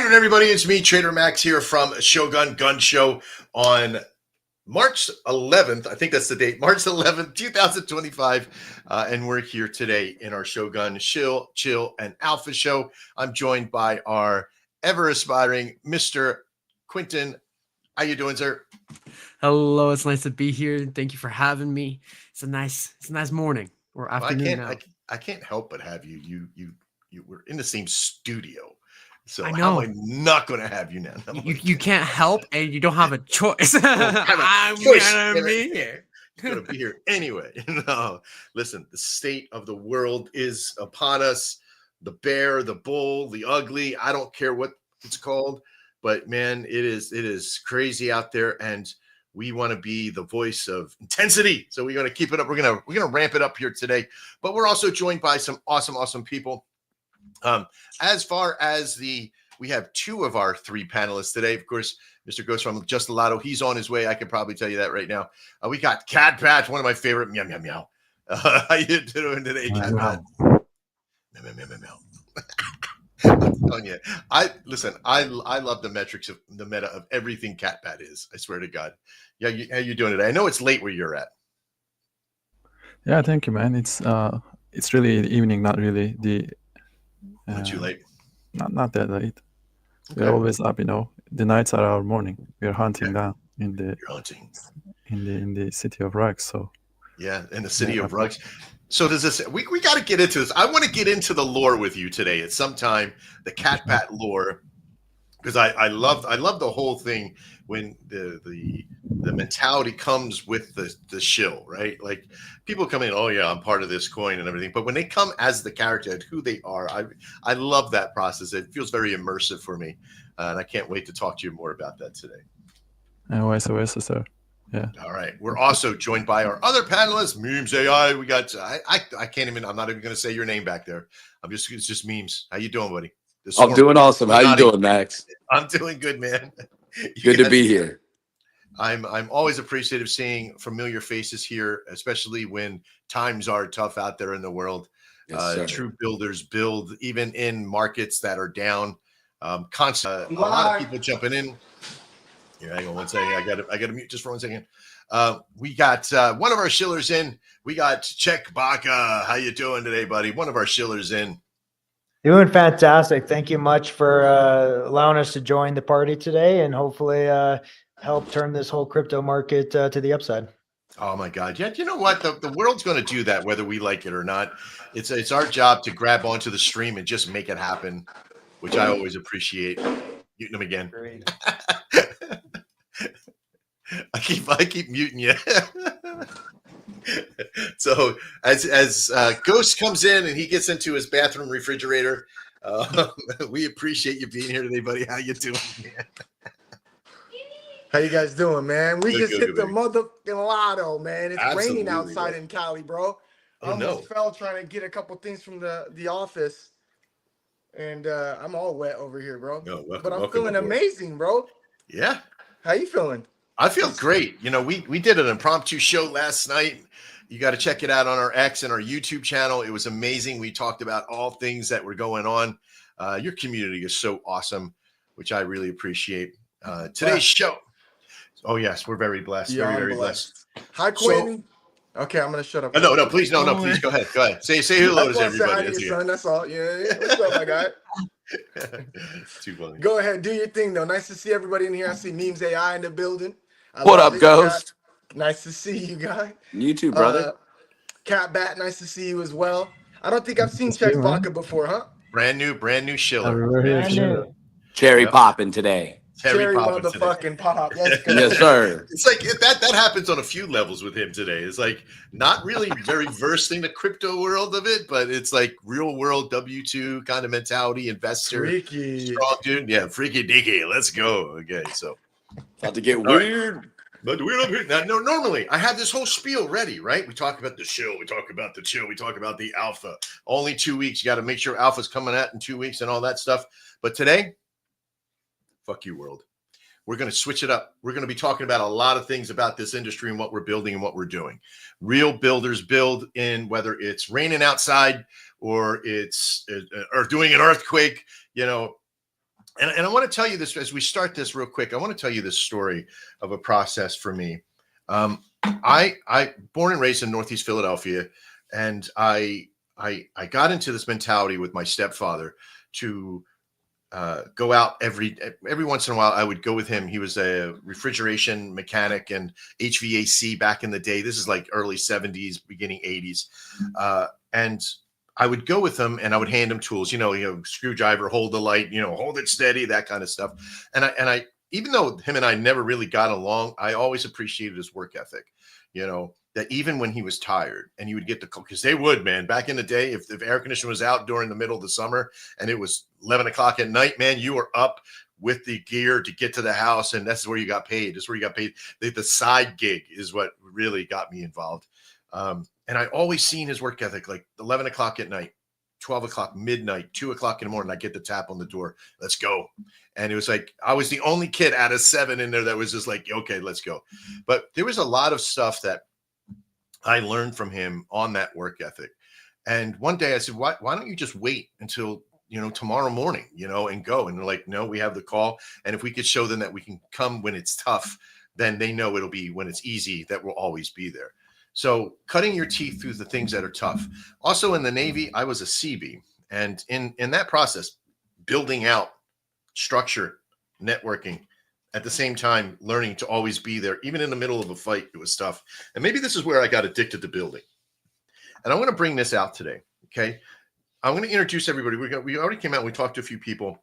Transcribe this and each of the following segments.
afternoon, everybody. It's me, Trader Max, here from Shogun Gun Show on March 11th. I think that's the date, March 11th, 2025. And we're here today in our Shogun Shill, Chill, and Alpha show. I'm joined by our ever-aspiring Mr. Quentin. How you doing, sir? Hello, it's nice to be here. Thank you for having me. It's a nice morning or afternoon now. I can't help but have you. You were in the same studio. So I know. How am I not going to have you now? You can't help, and you don't have a choice. I'm gonna be here. Going to be here anyway. No, listen, the state of the world is upon us. The bear, the bull, the ugly. I don't care what it's called, but man, it is crazy out there, and we want to be the voice of intensity. So we're going to keep it up. We're going to ramp it up here today. But we're also joined by some awesome people. As far as we have two of our three panelists today. Of course, Mr. Ghost from Just a Lotto, he's on his way. I can probably tell you that right now. We got Cat Patch, one of my favorite. Meow meow meow. How you doing today, Cat Patch? Meow meow meow meow meow. I'm telling you, I love the metrics of the meta of everything Cat Pat is. I swear to God. Yeah, how you doing today? I know it's late where you're at. Yeah, thank you, man. It's really the evening, not really the. Not too late. Not that late. Okay. We're always up, The nights are our morning. We're hunting down in the city of rugs. So yeah, in the city of rugs. So does this? We got to get into this. I want to get into the lore with you today at some time. The Cat Pat lore, because I love the whole thing when the mentality comes with the shill, right? Like people come in, oh yeah, I'm part of this coin and everything, but when they come as the character and who they are, I love that process. It feels very immersive for me, and I can't wait to talk to you more about that today. And vice versa, sir. Yeah. All right. We're also joined by our other panelists, Memes AI. We got I can't even. I'm not even going to say your name back there. It's just Memes. How you doing, buddy? I'm doing awesome. How you doing, Max? I'm doing good, man. Good to be here. I'm always appreciative seeing familiar faces here, especially when times are tough out there in the world. Yes, true builders build even in markets that are down. Constant. A lot of people jumping in. Here, hang on one second. I got to mute just for 1 second. We got one of our shillers in. We got Czech Baka. How you doing today, buddy? One of our shillers in. Doing fantastic. Thank you much for allowing us to join the party today and hopefully help turn this whole crypto market to the upside. Oh my God. Yeah. You know what? The world's going to do that, whether we like it or not. It's our job to grab onto the stream and just make it happen, which I always appreciate. Muting them again. I keep muting you. So as Ghost comes in and he gets into his bathroom refrigerator, we appreciate you being here today, buddy. How you doing, man? How you guys doing, man? We just hit the baby. motherfucking lotto, man. It's Absolutely, raining outside bro. in Cali, bro. I almost fell trying to get a couple things from the office, and I'm all wet over here, bro. No, but I'm feeling amazing, bro. Yeah. How you feeling? I feel great. We did an impromptu show last night. You got to check it out on our X and our YouTube channel. It was amazing. We talked about all things that were going on. Your community is so awesome, which I really appreciate. Today's show. Oh, yes, we're very blessed. Yeah, very blessed. Hi, Quentin. Okay, I'm going to shut up. No, please. No, please go ahead. Go ahead. Say hello to everybody. That's all. Yeah. What's up, my guy? Too funny. Go ahead. Do your thing, though. Nice to see everybody in here. I see Memes AI in the building. What up, Ghost? Nice to see you, guy. You too, brother. Cat Bat, nice to see you as well. I don't think I've seen Czech Vodka before, huh? Brand new Shiller. Cherry popping today. Cherry motherfucking pop. Let's go. Yes, sir. It's like that happens on a few levels with him today. It's like not really very versed in the crypto world of it, but it's like real world W2 kind of mentality, investor. Freaky. Strong dude. Yeah, freaky deaky. Let's go. Okay, so about to get weird. Right. But we're up here. Now, no, normally I have this whole spiel ready, right? We talk about the shill, we talk about the chill, we talk about the alpha. Only 2 weeks. You got to make sure alpha's coming out in 2 weeks and all that stuff. But today, fuck you, world. We're going to switch it up. We're going to be talking about a lot of things about this industry and what we're building and what we're doing. Real builders build in, whether it's raining outside or it's or doing an earthquake, And I want to tell you this as we start this real quick. I want to tell you this story of a process for me. I born and raised in Northeast Philadelphia, and I got into this mentality with my stepfather to go out every once in a while. I would go with him. He was a refrigeration mechanic and HVAC back in the day. This is like early 70s, beginning 80s. And I would go with him and I would hand him tools, screwdriver, hold the light, hold it steady, that kind of stuff. And I, even though him and I never really got along, I always appreciated his work ethic, that even when he was tired and you would get the call, because they would, man, back in the day, if the air conditioner was out during the middle of the summer and it was 11 o'clock at night, man, you were up with the gear to get to the house. And that's where you got paid. That's where you got paid. The side gig is what really got me involved. And I always seen his work ethic, like 11 o'clock at night, 12 o'clock, midnight, 2 o'clock in the morning. I get the tap on the door. Let's go. And it was like, I was the only kid out of 7 in there that was just like, okay, let's go. But there was a lot of stuff that I learned from him on that work ethic. And one day I said, why don't you just wait until, tomorrow morning, and go? And they're like, no, we have the call. And if we could show them that we can come when it's tough, then they know it'll be when it's easy, that we'll always be there. So cutting your teeth through the things that are tough. Also in the Navy, I was a CB. And in that process, building out structure, networking, at the same time, learning to always be there, even in the middle of a fight, it was tough. And maybe this is where I got addicted to building. And I'm going to bring this out today, okay? I'm going to introduce everybody. We already came out and we talked to a few people.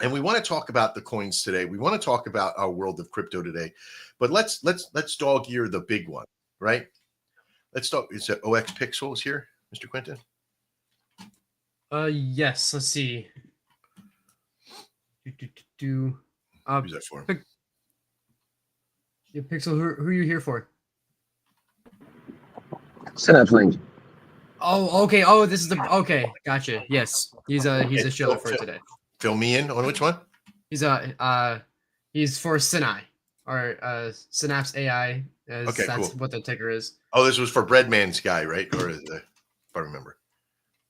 And we want to talk about the coins today. We want to talk about our world of crypto today. But let's dog ear the big one, right? Let's talk. Is it OX Pixels here, Mr. Quentin? Yes. Let's see. Who's that for? Yeah, Pixel. Who are you here for? Synapse Link. Oh, okay. Oh, this is the okay. Gotcha. Yes, he's a shiller for today. Fill me in on which one? He's for Sinai or Synapse AI. Okay, that's cool. what the ticker is. Oh, this was for Breadman's guy, right? Or if I remember.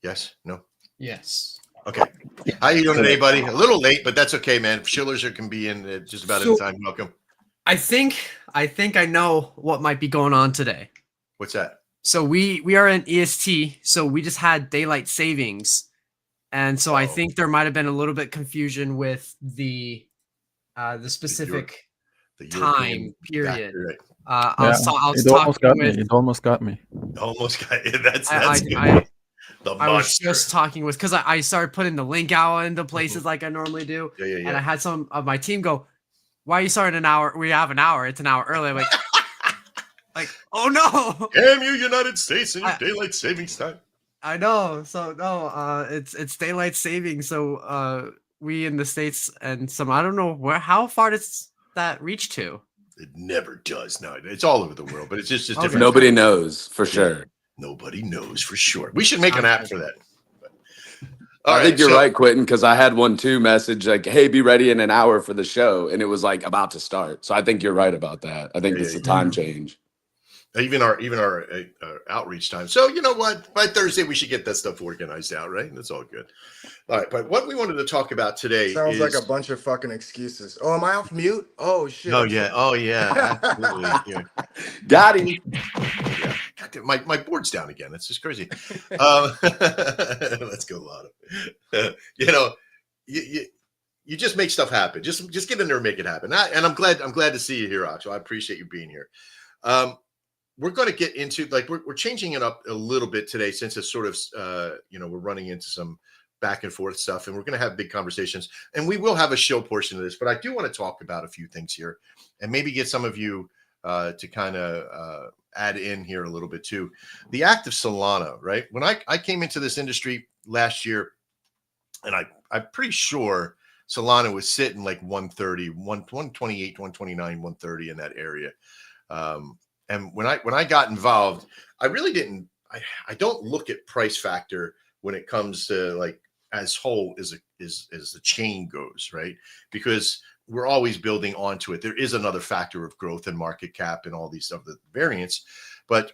Yes? No? Yes. Okay. How you doing today, buddy? A little late, but that's okay, man. Shillers can be in at just about any time. Welcome. I think I know what might be going on today. What's that? So we are in EST, so we just had daylight savings, and so I think there might have been a little bit confusion with the specific time period. Right. It almost got me. Almost got it. That's good. I was just talking with, because I started putting the link out into places like I normally do. Yeah. And I had some of my team go, why are you starting an hour? We have an hour. It's an hour early. I'm like, oh no. Damn you, United States, and your daylight savings time. I know. So no, it's daylight saving. So we in the States and I don't know how far does that reach to? It never does. No, it's all over the world, but it's just different. Nobody knows for sure. Nobody knows for sure. We should make an app for that. I think you're right, Quentin, because I had one too message like, hey, be ready in an hour for the show. And it was like about to start. So I think you're right about that. I think it's a time change. Even our outreach time. So you know what? By Thursday, we should get that stuff organized out, right? That's all good. All right, but what we wanted to talk about today sounds like a bunch of fucking excuses. Oh, am I off mute? Oh shit. Oh yeah, absolutely. Yeah. Got him. Yeah. God, my board's down again. That's just crazy. Let's go, Lotto. You just make stuff happen. Just get in there and make it happen. And I'm glad to see you here, Ox. I appreciate you being here. We're going to get into we're changing it up a little bit today since it's sort of we're running into some back and forth stuff, and we're going to have big conversations, and we will have a show portion of this, but I do want to talk about a few things here and maybe get some of you to kind of add in here a little bit too. The act of Solana, right? When I came into this industry last year, and I'm pretty sure Solana was sitting like 130, 128, 129, 130 in that area. And when I got involved, I really didn't. I don't look at price factor when it comes to like as whole as the chain goes, right? Because we're always building onto it. There is another factor of growth and market cap and all these other variants. But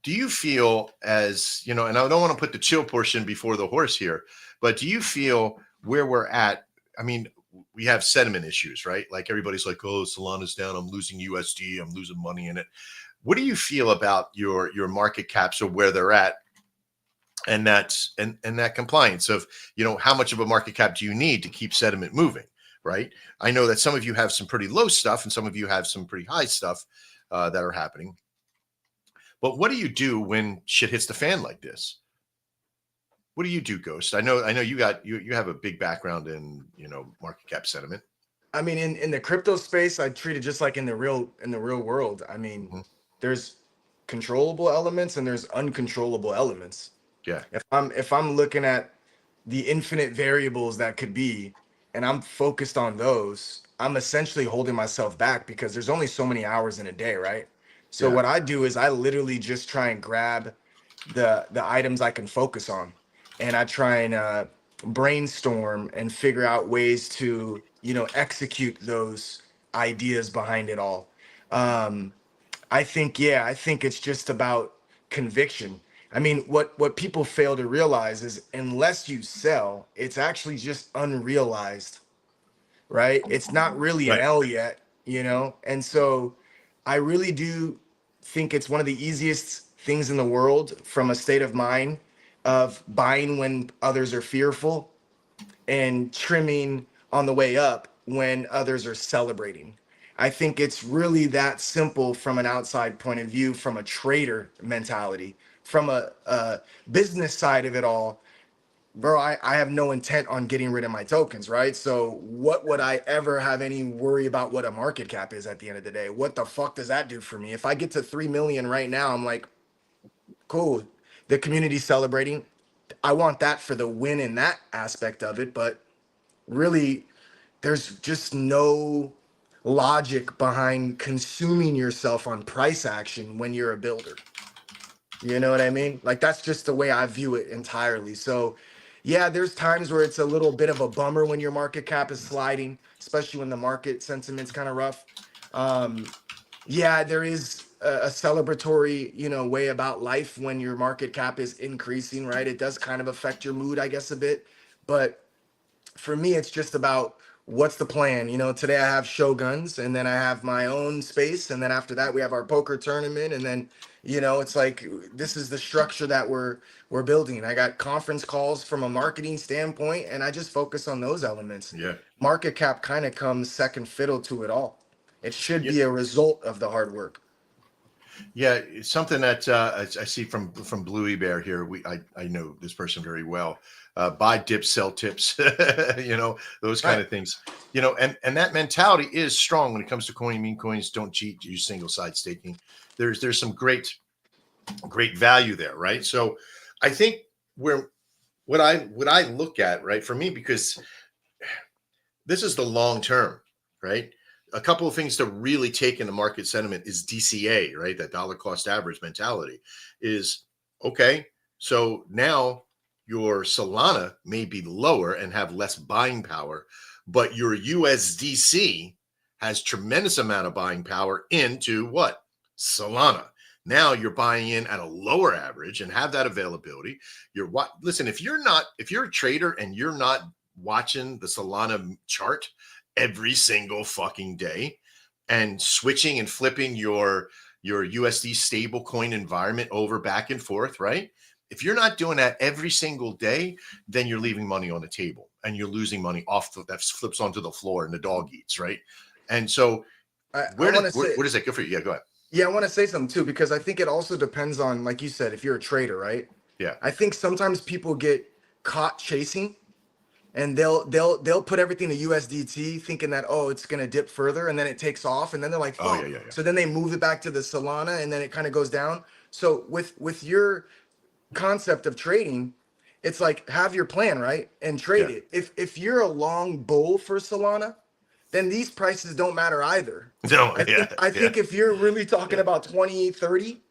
do you feel as and I don't want to put the chill portion before the horse here, but do you feel where we're at? I mean, we have sentiment issues, right? Like everybody's like, oh, Solana's down, I'm losing USD, I'm losing money in it. What do you feel about your market caps or where they're at? And that's and that compliance of, you know, how much of a market cap do you need to keep sentiment moving, right? I know that some of you have some pretty low stuff and some of you have some pretty high stuff that are happening. But what do you do when shit hits the fan like this? What do you do, Ghost? I know you have a big background in, you know, market cap sentiment. I mean, in the crypto space, I treat it just like in the real world. I mean, there's controllable elements and there's uncontrollable elements. Yeah. If I'm looking at the infinite variables that could be, and I'm focused on those, I'm essentially holding myself back because there's only so many hours in a day, right? So what I do is I literally just try and grab the items I can focus on, and I try and brainstorm and figure out ways to, you know, execute those ideas behind it all. I think it's just about conviction. I mean, what people fail to realize is unless you sell, it's actually just unrealized, right? It's not really an L yet, you know? And so I really do think it's one of the easiest things in the world from a state of mind of buying when others are fearful and trimming on the way up when others are celebrating. I think it's really that simple from an outside point of view, from a trader mentality. From a business side of it all, bro, I have no intent on getting rid of my tokens, right? So what would I ever have any worry about what a market cap is at the end of the day? What the fuck does that do for me? If I get to 3 million right now, I'm like, cool. The community's celebrating. I want that for the win in that aspect of it, but really there's just no logic behind consuming yourself on price action when you're a builder. You know what I mean? Like, that's just the way I view it entirely. So yeah, there's times where it's a little bit of a bummer when your market cap is sliding, especially when the market sentiment's kind of rough. Yeah, there is a celebratory, you know, way about life when your market cap is increasing, right? It does kind of affect your mood, I guess, a bit. But for me, it's just about what's the plan. You know, today I have Shoguns, and then I have my own space, and then after that we have our poker tournament, and then, you know, it's like this is the structure that we're building. I got conference calls from a marketing standpoint, and I just focus on those elements. Yeah. Market cap kind of comes second fiddle to it all. It should be a result of the hard work. Yeah, it's something that I see from Bluey Bear here. I know this person very well. Buy dips, sell tips, you know, those kind of things, you know, and that mentality is strong when it comes to coin, meme coins. Don't cheat, use single side staking. There's some great value there, right? So I think what I look at, right, for me, because this is the long term, right? A couple of things to really take into market sentiment is DCA, right? That dollar cost average mentality is okay. So now your Solana may be lower and have less buying power, but your USDC has tremendous amount of buying power into what? Solana. Now you're buying in at a lower average and have that availability. Listen, if you're a trader and you're not watching the Solana chart every single fucking day and switching and flipping your USD stable coin environment over back and forth, right? If you're not doing that every single day, then you're leaving money on the table and you're losing money that flips onto the floor and the dog eats, right? And so where does that go for you? Yeah, go ahead. Yeah, I want to say something too, because I think it also depends on, like you said, if you're a trader, right? Yeah. I think sometimes people get caught chasing, and they'll put everything to USDT thinking that, oh, it's gonna dip further, and then it takes off, and then they're like, oh, yeah. So then they move it back to the Solana, and then it kind of goes down. So with your concept of trading, it's like, have your plan, right? And trade it. If you're a long bull for Solana, then these prices don't matter either. No, I think if you're really talking about 20, 30,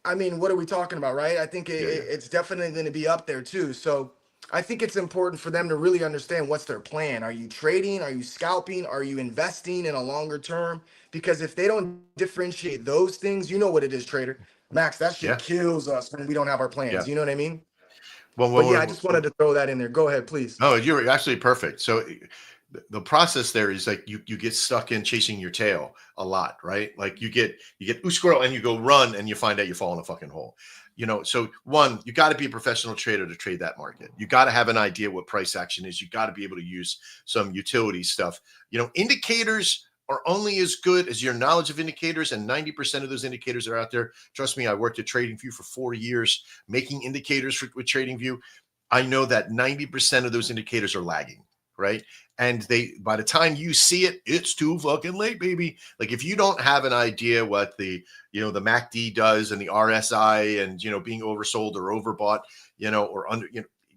I mean, what are we talking about, right? I think it's definitely going to be up there too. So I think it's important for them to really understand what's their plan. Are you trading? Are you scalping? Are you investing in a longer term? Because if they don't differentiate those things, you know what it is, trader. Max, that shit kills us when we don't have our plans. Yeah. You know what I mean? Well, I just wanted to throw that in there. Go ahead, please. No, you're actually perfect. So the process there is like you get stuck in chasing your tail a lot, right? Like you get ooh squirrel and you go run and you find out you fall in a fucking hole. So one, you got to be a professional trader to trade that market. You got to have an idea what price action is. You got to be able to use some utility stuff. Indicators are only as good as your knowledge of indicators, and 90% of those indicators are out there. Trust me, I worked at TradingView for 4 years making indicators with TradingView. I know that 90% of those indicators are lagging, right? And by the time you see it, it's too fucking late, baby. Like if you don't have an idea what the MACD does and the RSI and, being oversold or overbought, or under,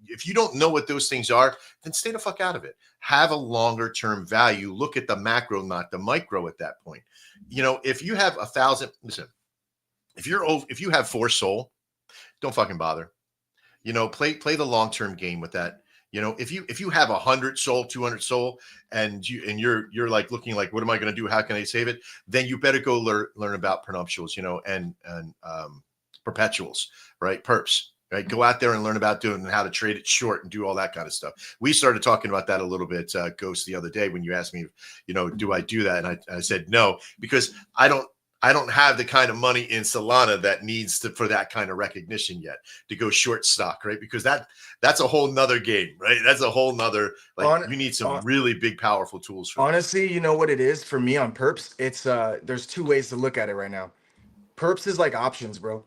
if you don't know what those things are, then stay the fuck out of it. Have a longer term value. Look at the macro, not the micro at that point. If you have 1,000, listen, if you have 4 SOL, don't fucking bother. Play the long-term game with that. If you have 100 SOL, 200 SOL, and you're like looking like, what am I going to do? How can I save it? Then you better go learn about prenuptials, and perpetuals, right? Perps, right? Go out there and learn about doing how to trade it short and do all that kind of stuff. We started talking about that a little bit, Ghost, the other day when you asked me, do I do that? And I said no, because I don't have the kind of money in Solana that needs for that kind of recognition yet to go short stock, right? Because that's a whole nother game, right? That's a whole nother, you need some really big, powerful tools. Honestly, you know what it is for me on perps? It's there's 2 ways to look at it right now. Perps is like options, bro.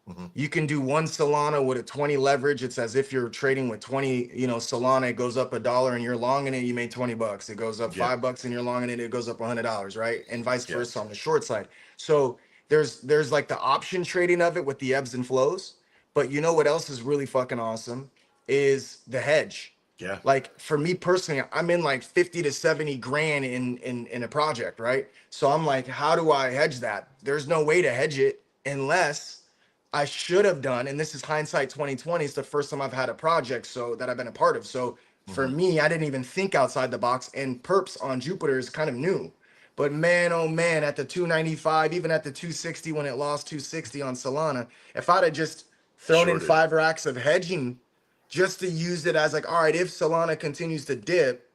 Mm-hmm. You can do 1 Solana with a 20 leverage. It's as if you're trading with 20, Solana. It goes up $1 and you're long in it, you made $20. It goes up $5 and you're long in it, it goes up $100, right? And vice versa on the short side. So there's like the option trading of it with the ebbs and flows. But you know what else is really fucking awesome is the hedge. Yeah. Like for me personally, I'm in like 50 to 70 grand in a project, right? So I'm like, how do I hedge that? There's no way to hedge it unless I should have done, and this is hindsight 2020. It's the first time I've had a project that I've been a part of. So for me, I didn't even think outside the box, and perps on Jupiter is kind of new. But man, oh man, at the 295, even at the 260 when it lost 260 on Solana, if I'd have just thrown in 5 racks of hedging just to use it as like, all right, if Solana continues to dip,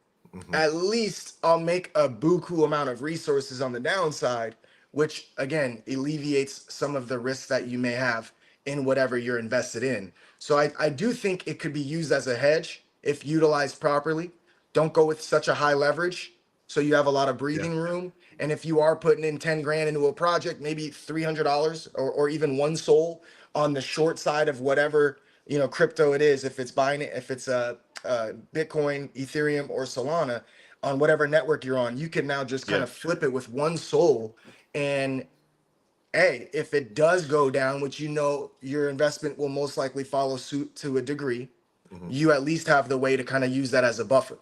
at least I'll make a buku amount of resources on the downside, which again alleviates some of the risks that you may have in whatever you're invested in. So I do think it could be used as a hedge if utilized properly. Don't go with such a high leverage so you have a lot of breathing room. And if you are putting in 10 grand into a project, maybe $300 or even 1 SOL on the short side of whatever crypto it is, if it's Bitcoin, Ethereum, or Solana, on whatever network you're on, you can now just kind of flip it with 1 SOL. And hey, if it does go down, which your investment will most likely follow suit to a degree, you at least have the way to kind of use that as a buffer.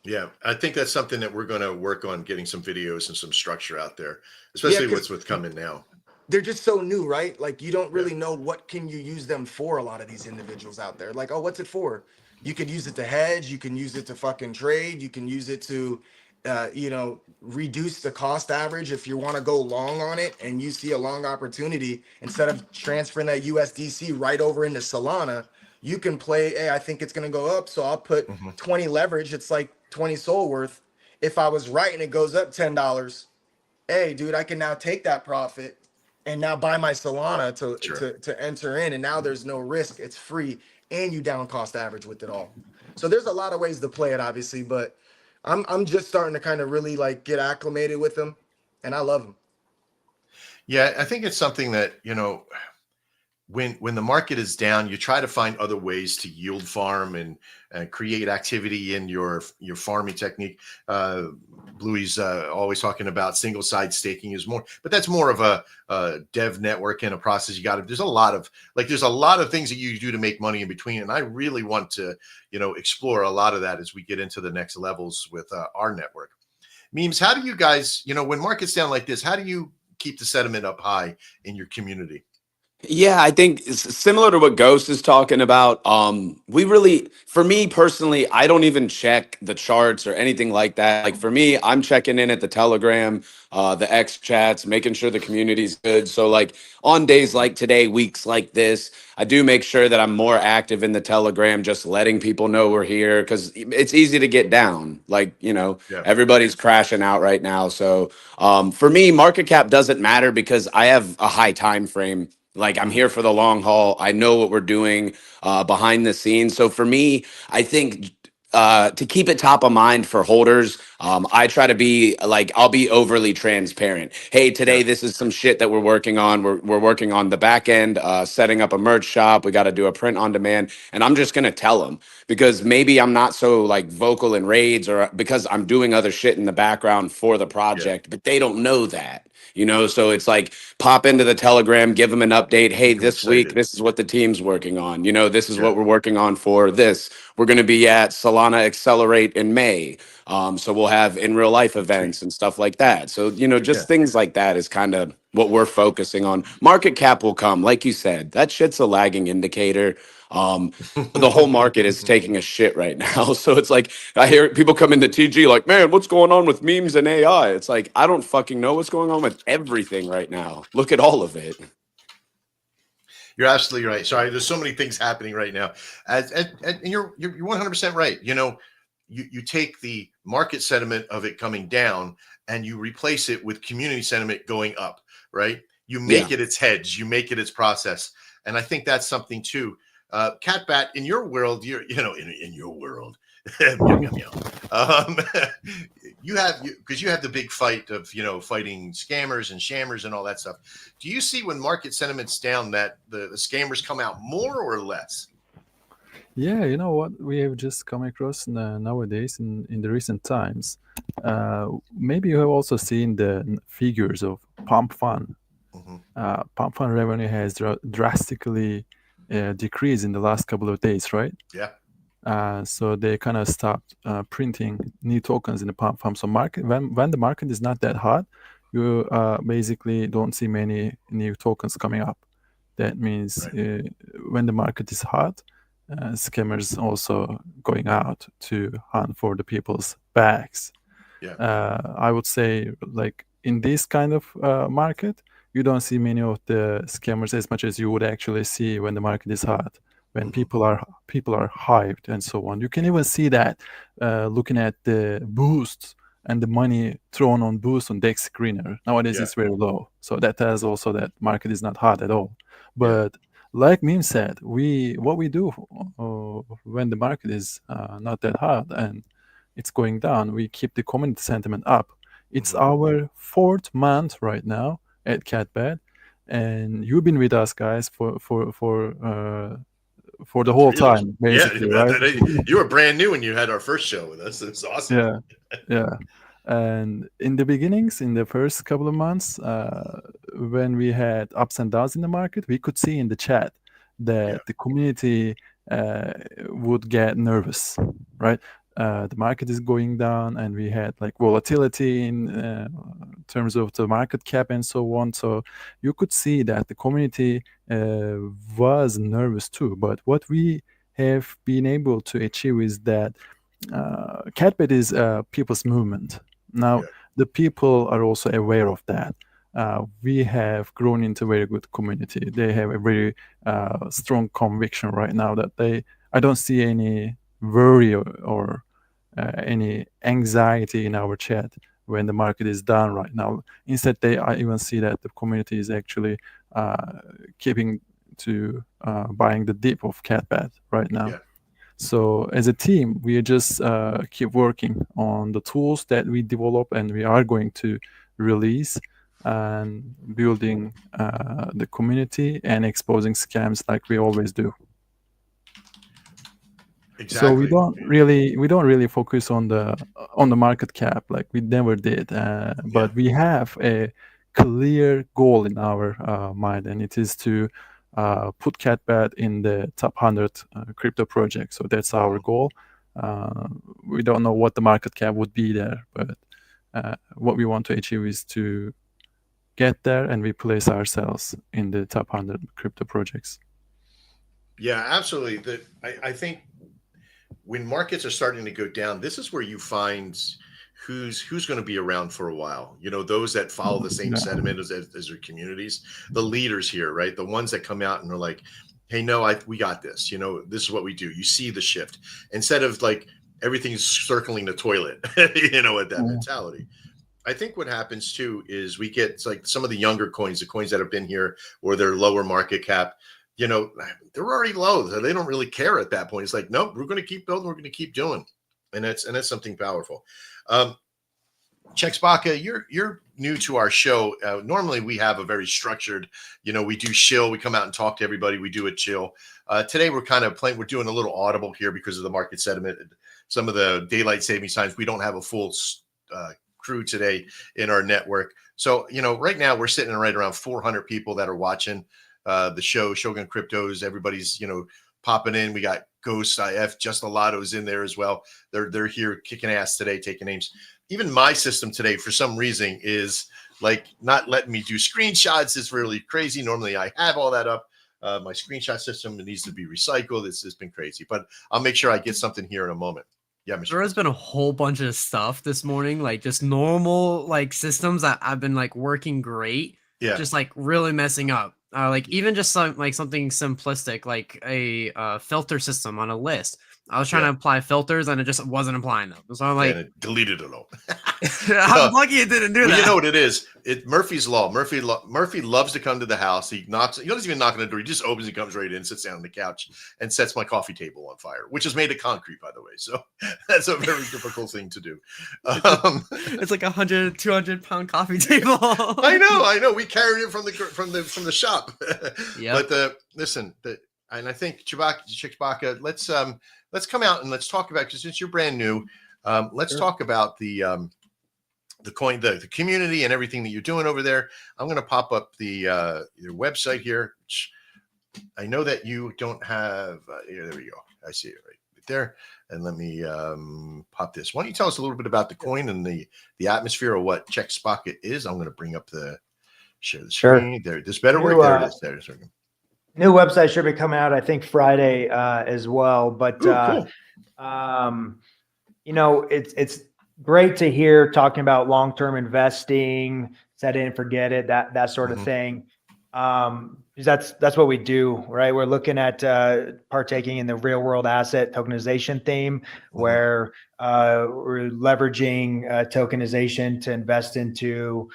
Yeah, I think that's something that we're going to work on, getting some videos and some structure out there, especially what's coming now. They're just so new, right? Like you don't really know what can you use them for. A lot of these individuals out there, like, oh, what's it for? You could use it to hedge. You can use it to fucking trade. You can use it to reduce the cost average if you want to go long on it and you see a long opportunity. Instead of transferring that USDC right over into Solana, you can play, hey, I think it's going to go up, so I'll put 20 leverage. It's like 20 SOL worth. If I was right and it goes up $10, hey, dude, I can now take that profit and now buy my Solana to enter in. And now there's no risk. It's free. And you down cost average with it all. So there's a lot of ways to play it, obviously, but I'm just starting to kind of really like get acclimated with them, and I love them. Yeah, I think it's something that, when the market is down, you try to find other ways to yield farm and create activity in your farming technique. Bluey's always talking about single side staking is more, but that's more of a dev network and a process. There's a lot of things that you do to make money in between. And I really want to, explore a lot of that as we get into the next levels with our network. Memes, how do you guys, when market's down like this, how do you keep the sentiment up high in your community? Yeah, I think it's similar to what Ghost is talking about. We really, for me personally, I don't even check the charts or anything like that. Like for me, I'm checking in at the Telegram, the X chats, making sure the community's good. So like on days like today, weeks like this, I do make sure that I'm more active in the Telegram, just letting people know we're here because it's easy to get down. Like, Yeah. everybody's crashing out right now. So for me, market cap doesn't matter because I have a high time frame. Like I'm here for the long haul. I know what we're doing behind the scenes. So for me, I think to keep it top of mind for holders, I try to be like, I'll be overly transparent. Hey, today Yeah. this is some shit that we're working on. We're working on the back end, setting up a merch shop. We got to do a print on demand, and I'm just gonna tell them because maybe I'm not so like vocal in raids or because I'm doing other shit in the background for the project, but they don't know that. So it's like pop into the Telegram, give them an update. Hey, Get them this week, excited. this is what the team's working on. This is Yeah. what we're working on for this. We're going to be at Solana Accelerate in May. So we'll have in real life events and stuff like that. So, Yeah. just things like that is kind of what we're focusing on. Market cap will come. Like you said, that shit's a lagging indicator. The whole market is taking a shit right now. So it's like I hear people come into TG like, man, what's going on with memes and AI? It's like, I don't fucking know what's going on with everything right now. Look at all of it. You're absolutely right. Sorry, there's so many things happening right now. And you're 100% right. You take the market sentiment of it coming down and you replace it with community sentiment going up, right? You make it its hedge, you make it its process. And I think that's something too. Catbat, in your world, in your world, meow, meow, meow. You have the big fight of fighting scammers and shammers and all that stuff. Do you see when market sentiment's down that the scammers come out more or less? Yeah, you know what we have just come across nowadays in the recent times. Maybe you have also seen the figures of pump fund. Pump fund revenue has drastically decreased in the last couple of days, right? Yeah. So they kind of stopped printing new tokens in the pump fund. So when the market is not that hot, you basically don't see many new tokens coming up. That means when the market is hot, scammers also going out to hunt for the people's bags. I would say like in this kind of market, you don't see many of the scammers as much as you would actually see when the market is hot, when people are hyped and so on. You can even see that looking at the boosts and the money thrown on boost on Dex Screener. Nowadays it's very low, so that tells also that market is not hot at all. But like Meme said, what we do when the market is not that hot and it's going down, we keep the community sentiment up. It's our 4th month right now at Catbad, and you've been with us guys for the whole time, basically, right? You were brand new when you had our first show with us. It's awesome. Yeah. And in the beginnings, in the first couple of months, when we had ups and downs in the market, we could see in the chat that the community would get nervous, right? The market is going down, and we had like volatility in terms of the market cap and so on. So you could see that the community was nervous too. But what we have been able to achieve is that Catbit is a people's movement. Now, the people are also aware of that. We have grown into a very good community. They have a very strong conviction right now that I don't see any worry or any anxiety in our chat when the market is down right now. Instead, I even see that the community is actually keeping to buying the dip of Catbit right now. So as a team, we just keep working on the tools that we develop and we are going to release, and building the community and exposing scams like we always do. Exactly. So we don't really focus on the market cap like we never did, but we have a clear goal in our mind, and it is to put Catbad in the top 100 crypto projects. So that's our goal. We don't know what the market cap would be there, but what we want to achieve is to get there and we place ourselves in the top 100 crypto projects. Yeah, absolutely. I think when markets are starting to go down, this is where you find who's going to be around for a while. You know, those that follow the same sentiment as their communities, the leaders here, right? The ones that come out and are like, hey, no, we got this. You know, this is what we do. You see the shift instead of like everything's circling the toilet, you know, with that mentality. I think what happens too is we get like some of the younger coins, the coins that have been here or they're lower market cap, you know, they're already low. They don't really care at that point. It's like, nope, we're going to keep building. We're going to keep doing. And that's something powerful. Chexbaka, you're new to our show. Normally we have a very structured, you know, we do Shill. We come out and talk to everybody. We do a chill. Today we're kind of playing. We're doing a little audible here because of the market sentiment. Some of the daylight savings times. We don't have a full crew today in our network. So, you know, right now we're sitting right around 400 people that are watching the show, Shogun Cryptos. Everybody's, you know, popping in. We got Ghost IF, Just a Lotto's in there as well. They're here kicking ass today, taking names. Even my system today, for some reason, is like not letting me do screenshots. It's really crazy. Normally I have all that up. My screenshot system needs to be recycled. It's been crazy, but I'll make sure I get something here in a moment. Yeah, Mr. There has been a whole bunch of stuff this morning, like just normal like systems that I've been like working great. Yeah. Just like really messing up. Like even just something simplistic like a filter system on a list. I was trying to apply filters and it just wasn't applying them. So I'm like, and it deleted it all. I'm lucky it didn't do that. You know what it is? Murphy's Law. Murphy loves to come to the house. He doesn't even knock on the door. He just opens and comes right in, sits down on the couch, and sets my coffee table on fire, which is made of concrete, by the way. So that's a very difficult thing to do. It's like 100, 200-pound coffee table. I know. We carried it from the shop. Yeah. But listen, and I think Chexbaka, let's come out and let's talk about, because since you're brand new, let's talk about the coin, the community and everything that you're doing over there. I'm going to pop up your website here, which I know that you don't have. Here, there we go. I see it right there. And let me pop this. Why don't you tell us a little bit about the coin and the atmosphere of what Chexbaka is? I'm going to bring up share the screen. There, this better work. There it is. There's new website should be coming out, I think, Friday as well. But cool. You know, it's great to hear talking about long-term investing, set it and forget it, that sort of thing. Because that's what we do, right? We're looking at partaking in the real world asset tokenization theme, where we're leveraging tokenization to invest into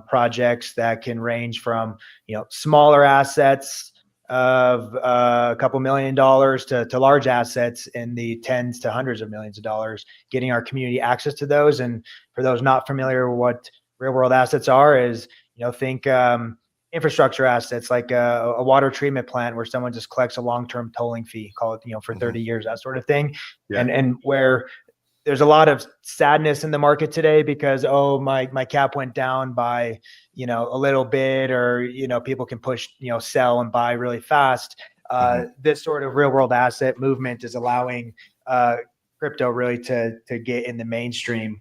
projects that can range from, you know, smaller assets of a couple $1 million to large assets in the tens to hundreds of millions of dollars, getting our community access to those. And for those not familiar with what real world assets are, is, you know, think infrastructure assets like a water treatment plant where someone just collects a long-term tolling fee, call it, you know, for 30 years, that sort of thing. Yeah. And where there's a lot of sadness in the market today because, oh, my cap went down by, you know, a little bit, or, you know, people can push, you know, sell and buy really fast. This sort of real world asset movement is allowing crypto really to get in the mainstream.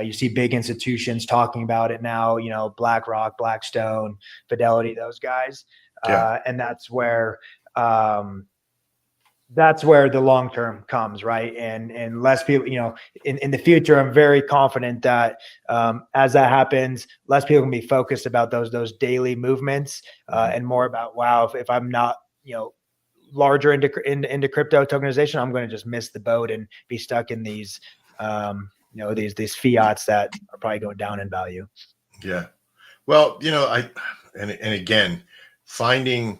You see big institutions talking about it now, you know, BlackRock, Blackstone, Fidelity, those guys. And that's where the long term comes, right? And less people, you know, in the future, I'm very confident that as that happens, less people can be focused about those daily movements and more about, wow, if I'm not, you know, larger into crypto tokenization, I'm going to just miss the boat and be stuck in these you know, these fiats that are probably going down in value. Yeah. Well, you know, and again, finding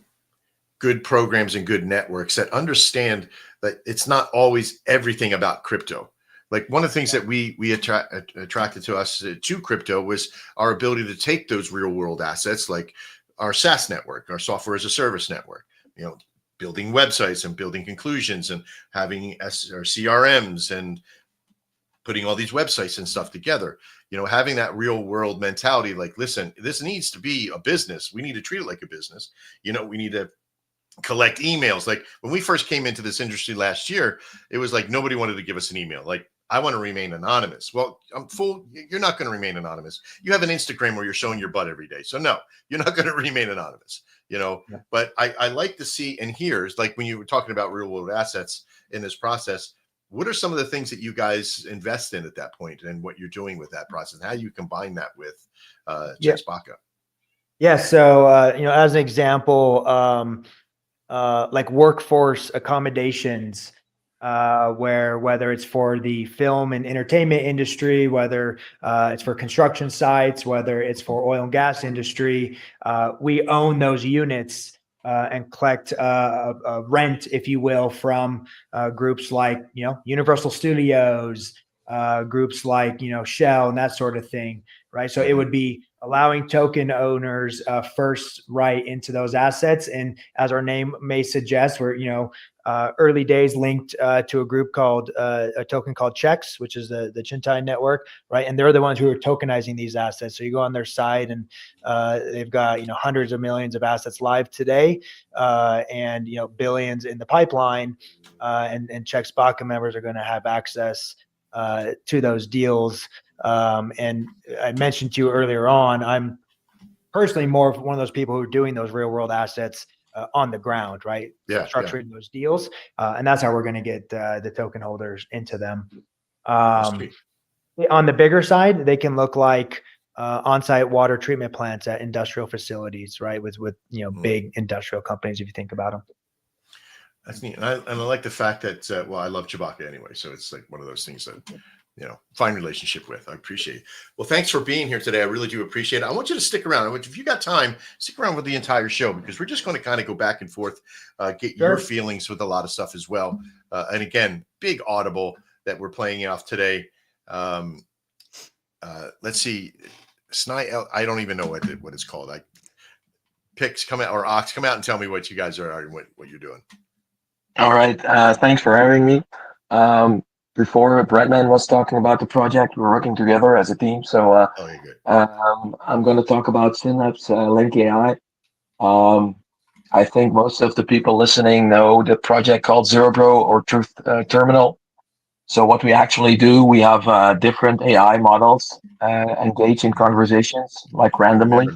good programs and good networks that understand that it's not always everything about crypto. Like one of the things that we attracted to us to crypto was our ability to take those real world assets, like our SaaS network, our software as a service network, you know, building websites and building conclusions and having our CRMs and putting all these websites and stuff together, you know, having that real world mentality, like, listen, this needs to be a business. We need to treat it like a business. You know, we need to collect emails. Like when we first came into this industry last year, it was like, nobody wanted to give us an email. Like I want to remain anonymous. Well, you're not going to remain anonymous. You have an Instagram where you're showing your butt every day. So no, you're not going to remain anonymous, Yeah. But I like to see and hear, like when you were talking about real world assets in this process, what are some of the things that you guys invest in at that point and what you're doing with that process? How you combine that with Chexbaca? Yeah. So, as an example, like workforce accommodations, whether it's for the film and entertainment industry, whether it's for construction sites, whether it's for oil and gas industry, we own those units and collect rent, if you will, from groups like Universal Studios, groups like Shell and that sort of thing, right? So it would be allowing token owners first right into those assets, and as our name may suggest, we're early days linked to a group called a token called Chex, which is the Chintai network, right? And they're the ones who are tokenizing these assets. So you go on their site, and they've got hundreds of millions of assets live today, and billions in the pipeline, and Chexbaca members are going to have access to those deals. And I mentioned to you earlier on, I'm personally more of one of those people who are doing those real world assets on the ground, right? Yeah. Structuring those deals. And that's how we're going to get the token holders into them. On the bigger side, they can look like on-site water treatment plants at industrial facilities, right? With big industrial companies, if you think about them. That's neat. And I like the fact that, I love Chexbaca anyway. So it's like one of those things that, fine relationship with. I appreciate it. Well, thanks for being here today. I really do appreciate it. I want you to stick around. If you got time, stick around with the entire show, because we're just going to kind of go back and forth, get your feelings with a lot of stuff as well. And again, big audible that we're playing off today. Let's see. I don't even know what it's called. Pix come out, or Ox, come out and tell me what you guys are, what you're doing. All right. Thanks for having me. Before Bradman was talking about the project, we're working together as a team. So I'm going to talk about Synapse Link AI. I think most of the people listening know the project called Zerobro or Truth Terminal. So what we actually do, we have different AI models engage in conversations like randomly.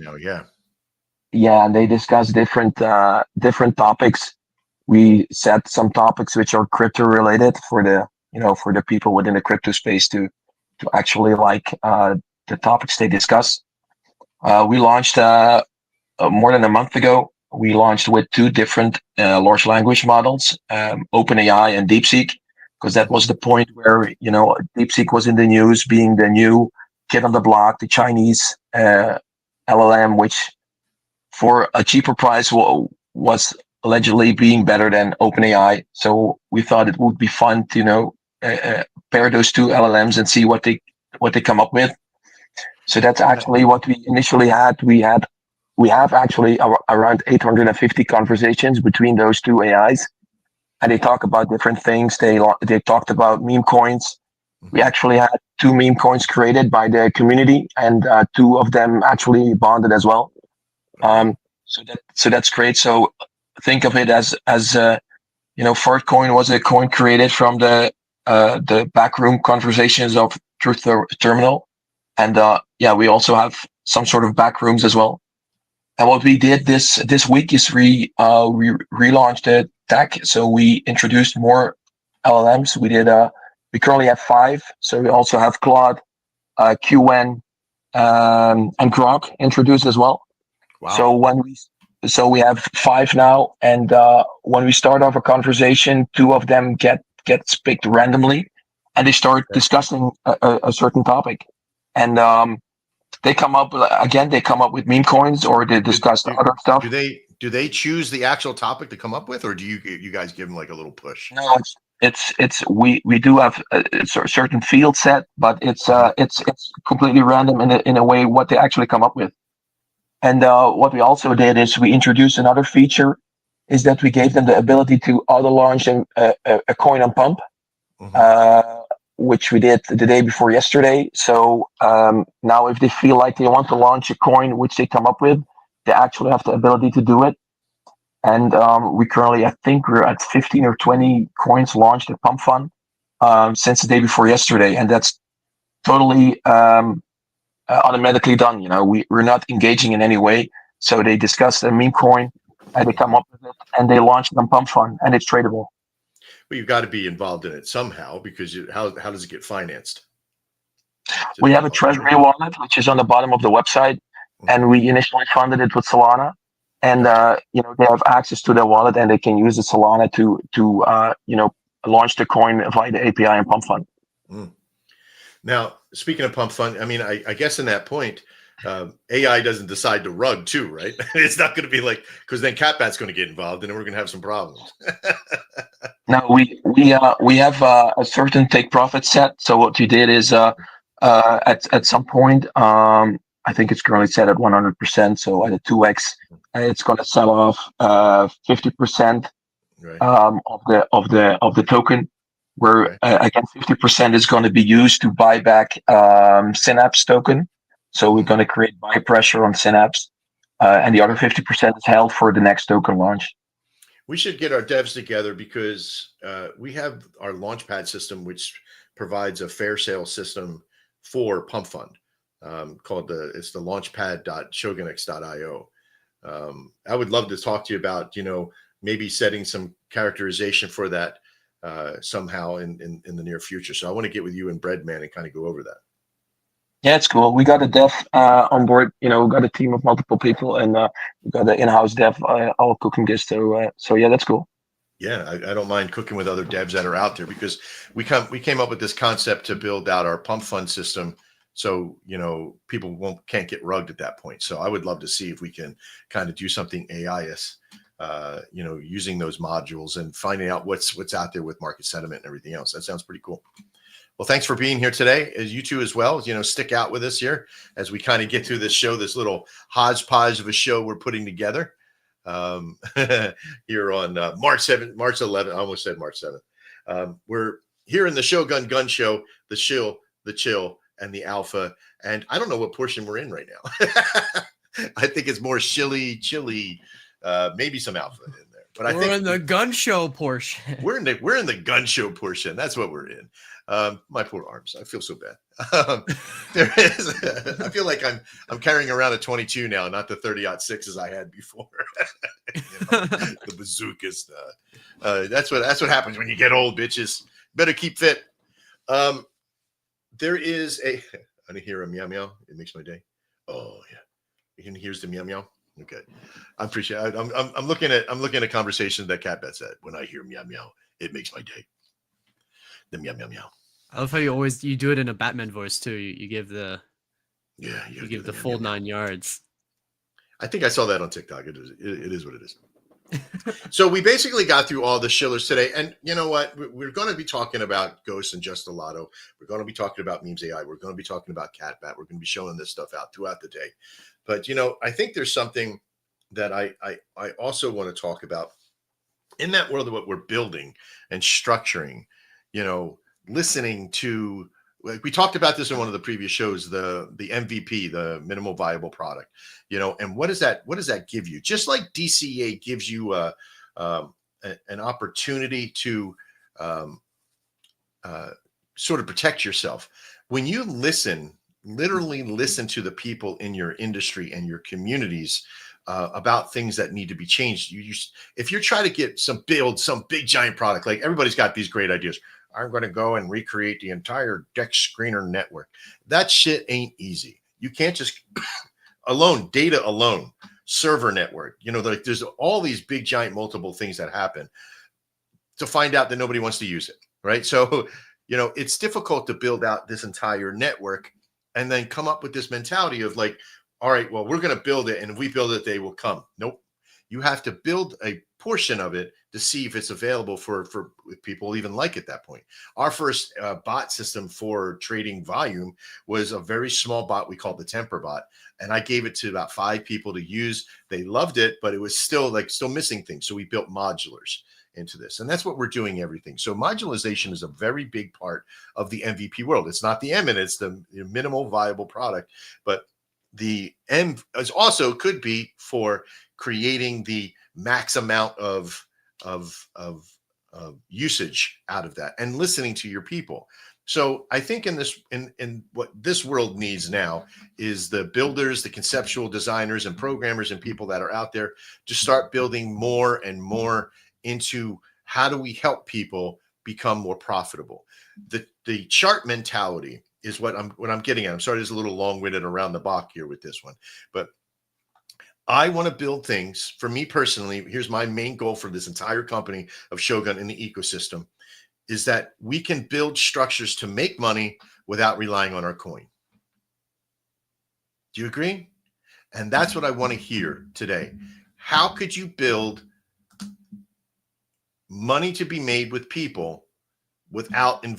Yeah, and they discuss different topics. We set some topics which are crypto related for the people within the crypto space to actually like the topics they discuss. We launched more than a month ago. We launched with two different large language models, OpenAI and DeepSeek, because that was the point where DeepSeek was in the news, being the new kid on the block, the Chinese LLM, which for a cheaper price was allegedly being better than OpenAI. So we thought it would be fun to pair those two LLMs and see what they come up with. So that's actually what we initially had. We have actually around 850 conversations between those two AIs, and they talk about different things. They talked about meme coins. We actually had 2 meme coins created by the community, and 2 of them actually bonded as well. So that's great. So think of it as Fart Coin was a coin created from the backroom conversations of Truth Terminal, and we also have some sort of back rooms as well. And what we did this week is we relaunched the tech. So we introduced more LLMs. We currently have 5. So we also have Claude, QN, and Grok introduced as well. Wow. So we have 5 now, and when we start off a conversation, 2 of them gets picked randomly, and they start discussing a certain topic, and they come up with meme coins, or they discuss other stuff. Do they choose the actual topic to come up with, or do you guys give them like a little push? No, we do have a certain field set, but it's completely random in a way what they actually come up with. And what we also did is we introduced another feature, is that we gave them the ability to auto launch a coin on pump, which we did the day before yesterday. So now if they feel like they want to launch a coin which they come up with, they actually have the ability to do it. And we currently, I think we're at 15 or 20 coins launched at Pump Fund. since the day before yesterday, and that's totally automatically done. We're not engaging in any way. So they discuss a meme coin, and they come up with it, and they launch it on Pump Fund, and it's tradable. Well, you've got to be involved in it somehow, because how does it get financed? We have a treasury wallet, which is on the bottom of the website, and we initially funded it with Solana. And they have access to their wallet, and they can use the Solana to launch the coin via the API and Pump Fund. Now, speaking of Pump Fund, I mean, I guess in that point, AI doesn't decide to rug too, right? It's not going to be like, because then CatBat's going to get involved, and then we're going to have some problems. No, we have a certain take profit set. So what we did is at some point, I think it's currently set at 100%. So at a 2x, it's going to sell off 50% of the token. Where again, 50% is going to be used to buy back Synapse token. So we're going to create buy pressure on Synapse, and the other 50% is held for the next token launch. We should get our devs together, because we have our Launchpad system, which provides a fair sale system for Pump Fund, called it's the launchpad.shogunx.io. I would love to talk to you about, maybe setting some characterization for that somehow in the near future. So I want to get with you and Breadman and kind of go over that. Yeah, it's cool. We got a dev on board. We got a team of multiple people, and we got an in-house dev all cooking this. So yeah, that's cool. Yeah, I don't mind cooking with other devs that are out there, because we came up with this concept to build out our Pump Fund system, so people can't get rugged at that point. So I would love to see if we can kind of do something AIS, using those modules and finding out what's out there with market sentiment and everything else. That sounds pretty cool. Well, thanks for being here today, as you two as well. Stick out with us here as we kind of get through this show, this little hodgepodge of a show we're putting together here on March 11th. I almost said March 7th. We're here in the Shogun Gun Show, the Shill, the Chill, and the Alpha. And I don't know what portion we're in right now. I think it's more chilly, maybe some Alpha in there. But we're in the gun show portion. We're in the gun show portion. That's what we're in. My poor arms. I feel so bad. There is. I feel like I'm carrying around a 22 now, not the 30-06s I had before. The bazookas. That's what happens when you get old, bitches. Better keep fit. There is I hear a meow meow. It makes my day. Oh yeah. You can hear the meow meow. Okay, I appreciate it. I'm looking at conversations that CatBat said. When I hear meow meow, it makes my day. The meow meow meow. I love how you do it in a Batman voice too. You give the you give the full 9 yards. I think I saw that on TikTok. It is what it is. So we basically got through all the Shillers today, and you know what? We're going to be talking about Ghosts and Just a Lotto. We're going to be talking about Memes AI. We're going to be talking about CatBat. We're going to be showing this stuff out throughout the day. But I think there's something that I also want to talk about in that world of what we're building and structuring. Listening to, like we talked about this in one of the previous shows, the MVP, the minimal viable product. And what does that give you? Just like DCA gives you an opportunity to sort of protect yourself. When you literally listen to the people in your industry and your communities about things that need to be changed, if you're trying to build some big giant product, like everybody's got these great ideas. I'm going to go and recreate the entire Dex Screener network. That shit ain't easy. You can't just data alone, server network. There's all these big giant multiple things that happen to find out that nobody wants to use it, right? So, it's difficult to build out this entire network and then come up with this mentality of like, all right, well, we're going to build it, and if we build it, they will come. Nope. You have to build a portion of it to see if it's available for people even like at that point. Our first bot system for trading volume was a very small bot we called the Temper bot, and I gave it to about 5 people to use. They loved it, but it was still missing things. So we built modulars into this, and that's what we're doing everything. So modularization is a very big part of the MVP world. It's not the M, and it's the minimal viable product, but the M is also could be for creating the max amount of usage out of that and listening to your people. So I think in what this world needs now is the builders, the conceptual designers and programmers and people that are out there to start building more and more into how do we help people become more profitable. The chart mentality is what I'm getting at. I'm sorry, it's a little long-winded around the block here with this one, but I want to build things. For me personally, here's my main goal for this entire company of Shogun in the ecosystem is that we can build structures to make money without relying on our coin. Do you agree? And that's what I want to hear today. How could you build money to be made with people without them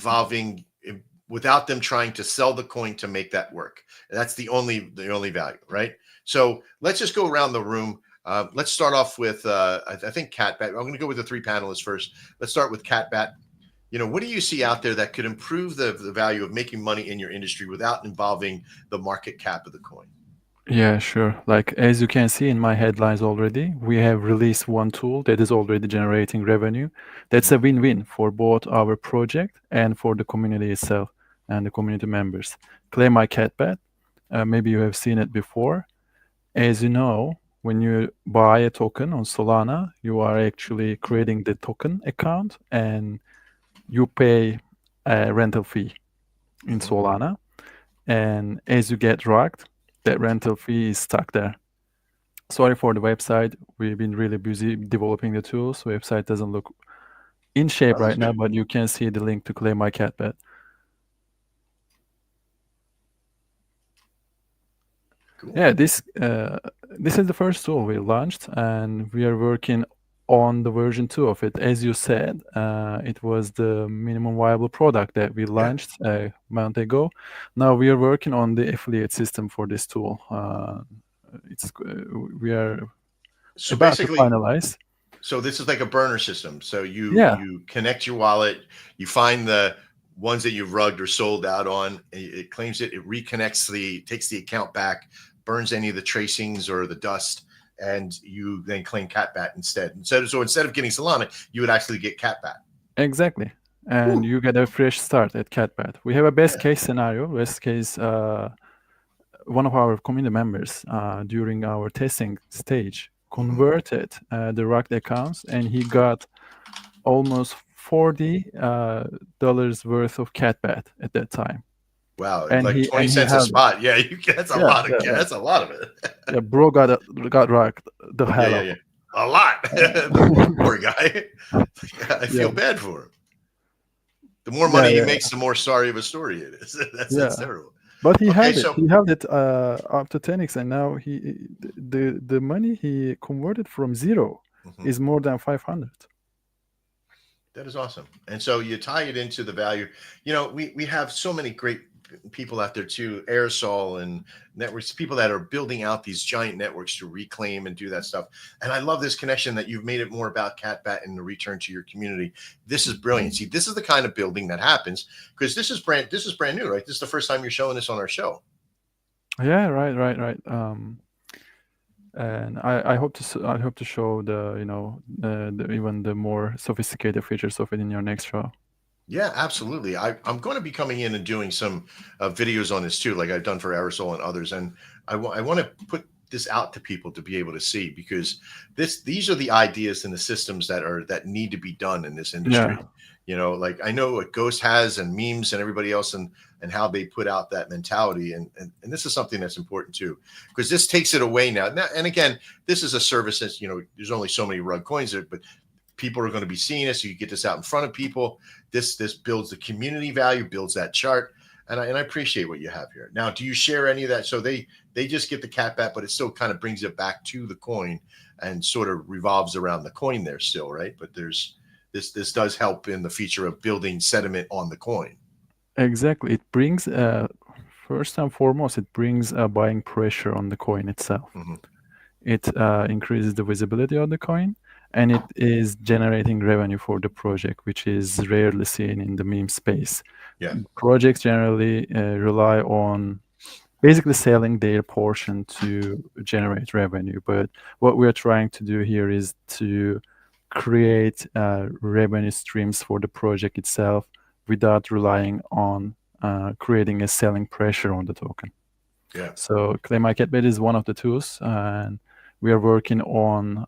trying to sell the coin to make that work? That's the only value, right? So let's just go around the room. Let's start off with, I think Catbat. I'm going to go with the three panelists first. Let's start with Catbat. What do you see out there that could improve the value of making money in your industry without involving the market cap of the coin? Yeah, sure. Like as you can see in my headlines already, we have released one tool that is already generating revenue. That's a win-win for both our project and for the community itself and the community members. Claim My Catbat. Maybe you have seen it before. As you know, when you buy a token on Solana, you are actually creating the token account and you pay a rental fee in Solana. And as you get rugged, that rental fee is stuck there. Sorry for the website. We've been really busy developing the tools. So website doesn't look in shape right now, but you can see the link to Claim My Catbat. Cool. Yeah, this is the first tool we launched, and we are working on the version 2 of it. As you said, it was the minimum viable product that we launched a month ago. Now we are working on the affiliate system for this tool. We are about to finalize. So this is like a burner system. So you connect your wallet, you find the ones that you've rugged or sold out on, it claims it reconnects takes the account back, burns any of the tracings or the dust, and you then claim Catbat instead. So instead of getting Solana, you would actually get Catbat. Exactly. And you get a fresh start at Catbat. We have a best case scenario. Best case, one of our community members during our testing stage converted the rugged accounts, and he got almost $40 worth of Catbat at that time. Wow, and like 20 cents a spot. Yeah, that's a lot of that's a lot of it. Yeah, bro got rugged the hell out. Yeah. A lot. Poor guy. I feel bad for him. The more money he makes, the more sorry of a story it is. That's terrible. But he held it up to 10x, and now the money he converted from zero is more than 500. That is awesome. And so you tie it into the value. We have so many great people out there too, Aerosol and networks, people that are building out these giant networks to reclaim and do that stuff. And I love this connection that you've made it more about Catbat and the return to your community. This is brilliant. See, this is the kind of building that happens because this is brand new, right? This is the first time you're showing this on our show. Yeah, right. And I hope to show even the more sophisticated features of it in your next show. Yeah, absolutely. I'm going to be coming in and doing some videos on this too, like I've done for Aerosol and others. And I want to put this out to people to be able to see, because these are the ideas and the systems that need to be done in this industry. Yeah. Like I know what Ghost has and memes and everybody else and how they put out that mentality. And this is something that's important too, because this takes it away now. And again, this is a service that's, there's only so many rug coins there, but people are going to be seeing this. So you get this out in front of people. This builds the community value, builds that chart. And I appreciate what you have here. Now, do you share any of that? So they just get the Catbat, but it still kind of brings it back to the coin and sort of revolves around the coin there still, right? But this does help in the feature of building sentiment on the coin. Exactly. It brings, first and foremost, it brings buying pressure on the coin itself. It increases the visibility of the coin, and it is generating revenue for the project, which is rarely seen in the meme space. Yeah. Projects generally rely on basically selling their portion to generate revenue. But what we're trying to do here is to create revenue streams for the project itself without relying on creating a selling pressure on the token. Yeah. So Clay Market Bet is one of the tools, and we are working on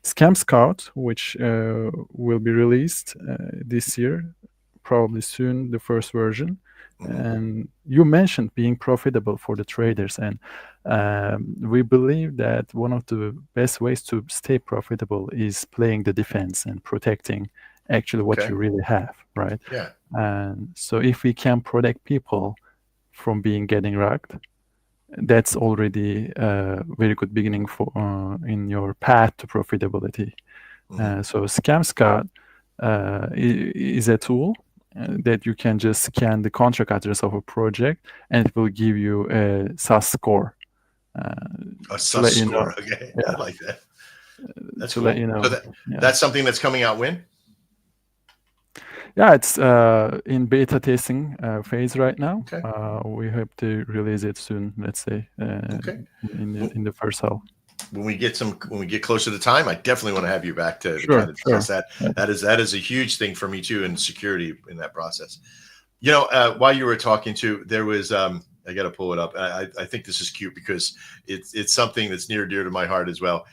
Scam Scout, which will be released this year, probably soon, the first version. And you mentioned being profitable for the traders, and we believe that one of the best ways to stay profitable is playing the defense and protecting actually what you really have, right? Yeah. And so if we can protect people from getting rugged, that's already a very good beginning for in your path to profitability. So Scam Scout is a tool that you can just scan the contract address of a project, and it will give you a SAS score. A SAS score, okay. Yeah. I like that. That's cool. Let you know. So that's something that's coming out when? Yeah, it's in beta testing phase right now. Okay. We hope to release it soon. Let's say in the first half. When we get closer to time, I definitely want to have you back to kind of discuss that. That is a huge thing for me too, in security in that process. You know, while you were talking to, there was I got to pull it up. I think this is cute because it's something that's near and dear to my heart as well.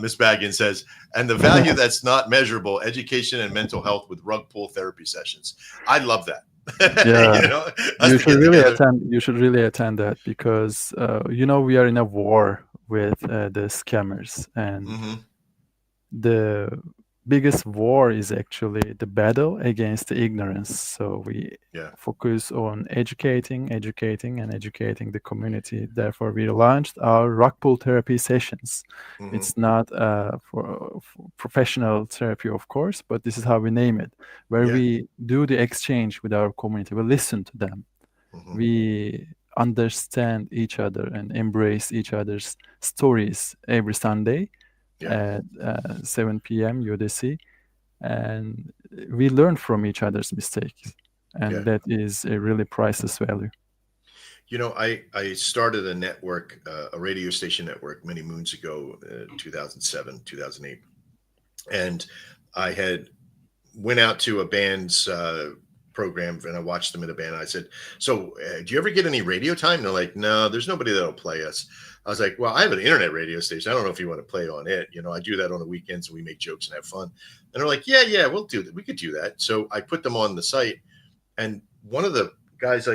Miss Baggins says, and the value that's not measurable, education and mental health with rug pull therapy sessions. I love that. Yeah, you know, you should really attend. You should really attend that because you know, we are in a war with the scammers, and the biggest war is actually the battle against the ignorance. So we focus on educating the community. Therefore, we launched our rug pull therapy sessions. It's not for professional therapy, of course, but this is how we name it, where we do the exchange with our community. We listen to them. We understand each other and embrace each other's stories every Sunday at 7 p.m. UTC, and we learn from each other's mistakes, and that is a really priceless value. You know, I started a network, a radio station network many moons ago, 2007, 2008, and I had went out to a band's program and I watched them in a band. And I said, so do you ever get any radio time? And they're like, no, there's nobody that'll play us. I was like, well, I have an internet radio station. I don't know if you want to play on it. You know, I do that on the weekends and we make jokes and have fun. And they're like, yeah, we'll do that. We could do that. So I put them on the site, and one of the guys,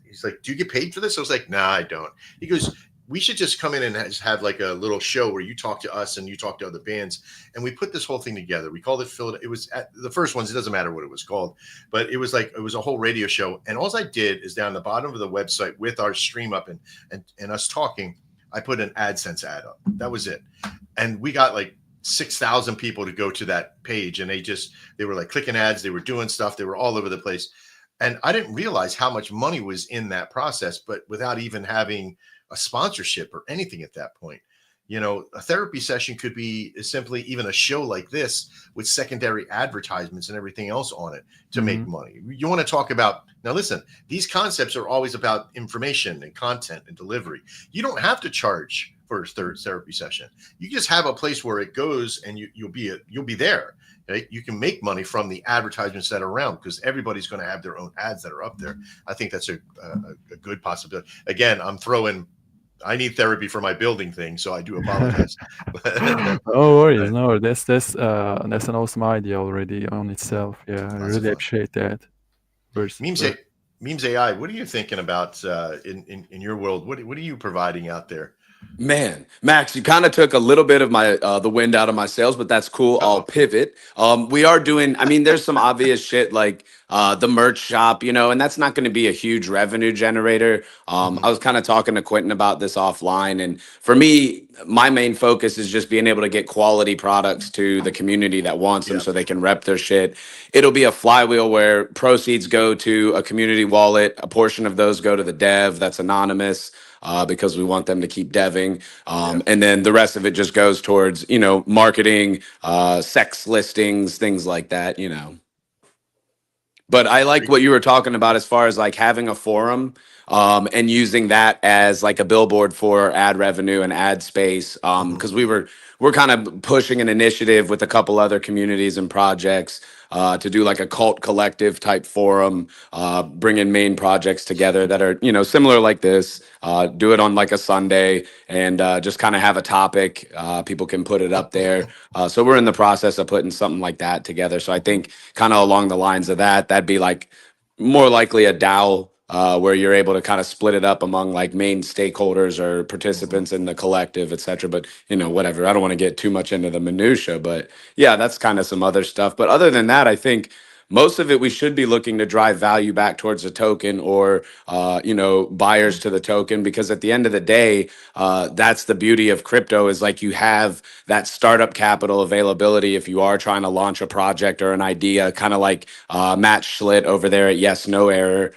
he's like, do you get paid for this? I was like, nah, I don't. He goes, we should just come in and have like a little show where you talk to us and you talk to other bands. And we put this whole thing together. We called it Philadelphia. It was at the first ones. It doesn't matter what it was called, but it was a whole radio show. And all I did is down the bottom of the website with our stream up and us talking, I put an AdSense ad up. That was it. And we got like 6,000 people to go to that page. And they were like clicking ads. They were doing stuff. They were all over the place. And I didn't realize how much money was in that process, but without even having a sponsorship or anything at that point. You know, a therapy session could be simply even a show like this with secondary advertisements and everything else on it to make money. You want to talk about, now listen, these concepts are always about information and content and delivery. You don't have to charge for a therapy session. You just have a place where it goes and you'll be there. Right? You can make money from the advertisements that are around because everybody's going to have their own ads that are up there. I think that's a good possibility. Again, I need therapy for my building thing, so I do apologize. No worries, no. That's an awesome idea already on itself. Yeah, I really appreciate that. Memes AI, what are you thinking about in your world? What are you providing out there? Man, Max, you kind of took a little bit of my the wind out of my sails, but that's cool. I'll pivot. We are doing, I mean, there's some obvious shit like the merch shop, you know, and that's not going to be a huge revenue generator. I was kind of talking to Quentin about this offline, and for me, my main focus is just being able to get quality products to the community that wants them so they can rep their shit. It'll be a flywheel where proceeds go to a community wallet, a portion of those go to the dev that's anonymous. Because we want them to keep deving. And then the rest of it just goes towards, you know, marketing, sex listings, things like that, you know. But I like what you were talking about as far as like having a forum and using that as like a billboard for ad revenue and ad space. Because we're kind of pushing an initiative with a couple other communities and projects to do like a cult collective type forum, bringing main projects together that are, similar like this, do it on like a Sunday and just kind of have a topic. People can put it up there. So we're in the process of putting something like that together. So I think kind of along the lines of that, that'd be like more likely a DAO where you're able to kind of split it up among like main stakeholders or participants in the collective, et cetera. But, whatever. I don't want to get too much into the minutia, but yeah, that's kind of some other stuff. But other than that, I think most of it, we should be looking to drive value back towards the token or, buyers to the token, because at the end of the day, that's the beauty of crypto is like you have that startup capital availability if you are trying to launch a project or an idea, kind of like Matt Schlitt over there at Yes No Error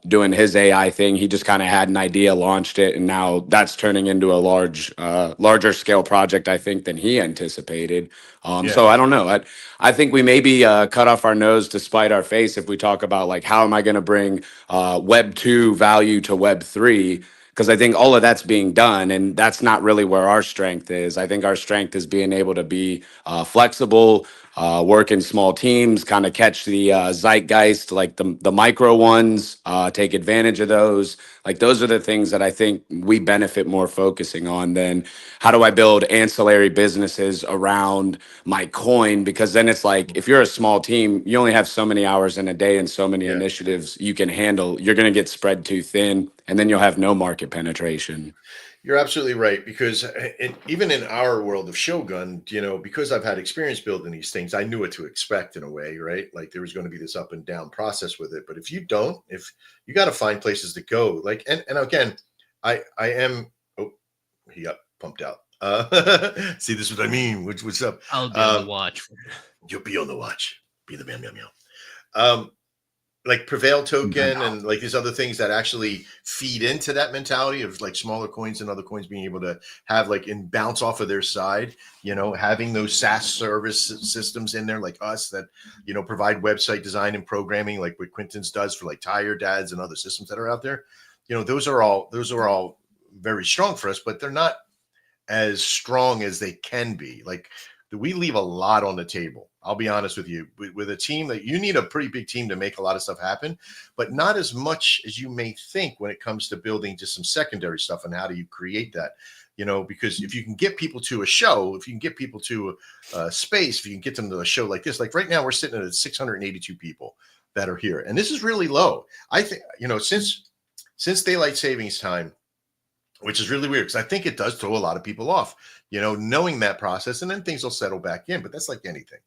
doing his AI thing. He just kind of had an idea, launched it, and now that's turning into a larger scale project, I think, than he anticipated. So I don't know. I think we maybe cut off our nose to spite our face if we talk about like, how am I going to bring Web 2 value to Web 3? Because I think all of that's being done, and that's not really where our strength is. I think our strength is being able to be flexible, work in small teams, kind of catch the zeitgeist, like the micro ones, take advantage of those. Like those are the things that I think we benefit more focusing on than how do I build ancillary businesses around my coin? Because then it's like, if you're a small team, you only have so many hours in a day and so many initiatives you can handle. You're going to get spread too thin, and then you'll have no market penetration. You're absolutely right, because even in our world of Shogun, because I've had experience building these things, I knew what to expect in a way, right? Like there was going to be this up and down process with it. But if you got to find places to go, like, and again, I am, he got pumped out. See, this is what I mean. What's up? I'll be on the watch. You'll be on the watch. Be the meow, meow, meow. Like Prevail token and like these other things that actually feed into that mentality of like smaller coins and other coins being able to have like and bounce off of their side, having those SaaS service systems in there like us that, provide website design and programming like what Quinton's does for like Tire Dads and other systems that are out there. Those are all very strong for us, but they're not as strong as they can be. Like we leave a lot on the table. I'll be honest with you, with a team that you need a pretty big team to make a lot of stuff happen, but not as much as you may think when it comes to building just some secondary stuff and how do you create that, because if you can get people to a show, if you can get people to a space, if you can get them to a show like this, like right now we're sitting at 682 people that are here. And this is really low. I think, since daylight savings time, which is really weird because I think it does throw a lot of people off, knowing that process, and then things will settle back in. But that's like anything.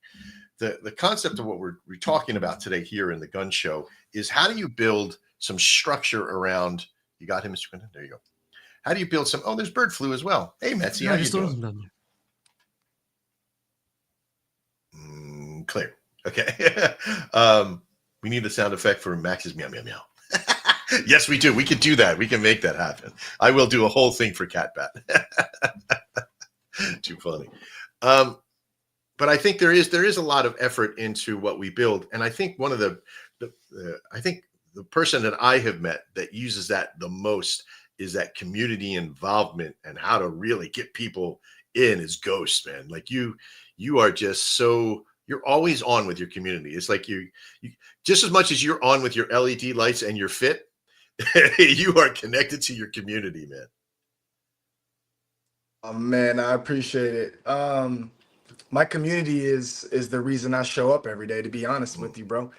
The concept of what we're talking about today here in the gun show is how do you build some structure around, you got him, Mr. Quinton? There you go. How do you build some, there's bird flu as well. Hey, Metsy, how you doing? Clear. Okay. We need the sound effect for Max's meow, meow, meow. Yes, we do. We can do that. We can make that happen. I will do a whole thing for Catbat. Too funny. But I think there is a lot of effort into what we build. And I think one of I think the person that I have met that uses that the most is that community involvement and how to really get people in is Ghost, man. Like you are just you're always on with your community. It's like you just as much as you're on with your LED lights and your fit, you are connected to your community, man. Oh, man, I appreciate it. My community is the reason I show up every day, to be honest with you, bro.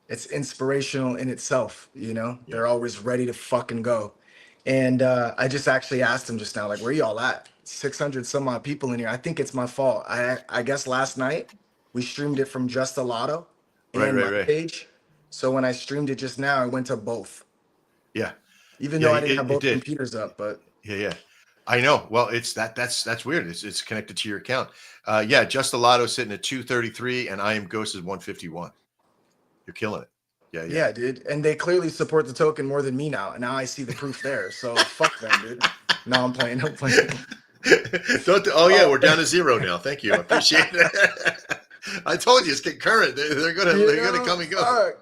It's inspirational in itself, They're always ready to fucking go. And I just actually asked them just now, like, where y'all at? 600 some odd people in here. I think it's my fault. I guess last night we streamed it from Just a Lotto and my page. So when I streamed it just now, I went to both. Yeah. Even though I didn't have both computers up, but yeah. I know. Well, that's weird. It's connected to your account. Just a Lotto sitting at 233 and I Am Ghost is 151. You're killing it. Yeah, dude. And they clearly support the token more than me now. And now I see the proof there. So fuck them, dude. No, I'm playing. We're down to 0 now. Thank you. I appreciate it. I told you it's get current. They're gonna come and go.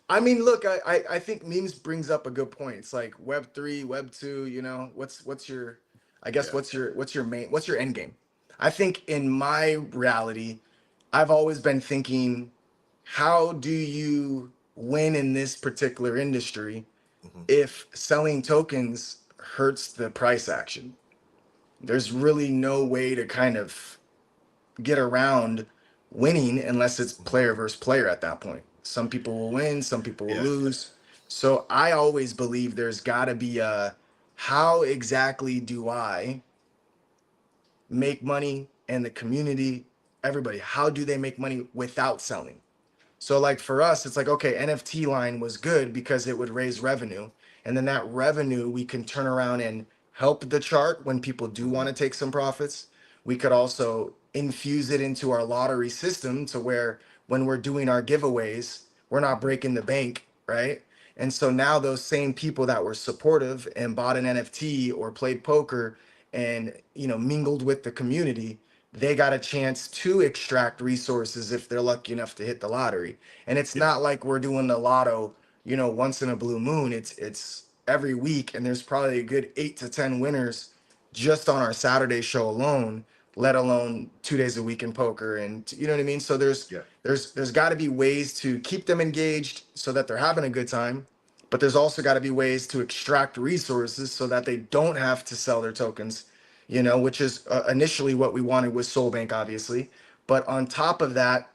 I mean, look, I think memes brings up a good point. It's like Web3, Web2, you know, what's your, I guess, what's your end game? I think in my reality, I've always been thinking, how do you win in this particular industry if selling tokens hurts the price action? There's really no way to kind of get around winning unless it's player versus player at that point. Some people will win, some people will lose. So I always believe there's got to be a, how exactly do I make money, and the community, everybody, how do they make money without selling? So like for us, it's like, okay, NFT line was good because it would raise revenue. And then that revenue, we can turn around and help the chart when people do want to take some profits. We could also infuse it into our lottery system to where when we're doing our giveaways, we're not breaking the bank, right? And so now those same people that were supportive and bought an NFT or played poker and, you know, mingled with the community, they got a chance to extract resources if they're lucky enough to hit the lottery. And it's not like we're doing the lotto, you know, once in a blue moon. It's every week, and there's probably a good 8 to 10 winners just on our Saturday show alone, let alone 2 days a week in poker. And you know what I mean? So there's got to be ways to keep them engaged so that they're having a good time, but there's also got to be ways to extract resources so that they don't have to sell their tokens, you know, which is initially what we wanted with Soul Bank, obviously. But on top of that,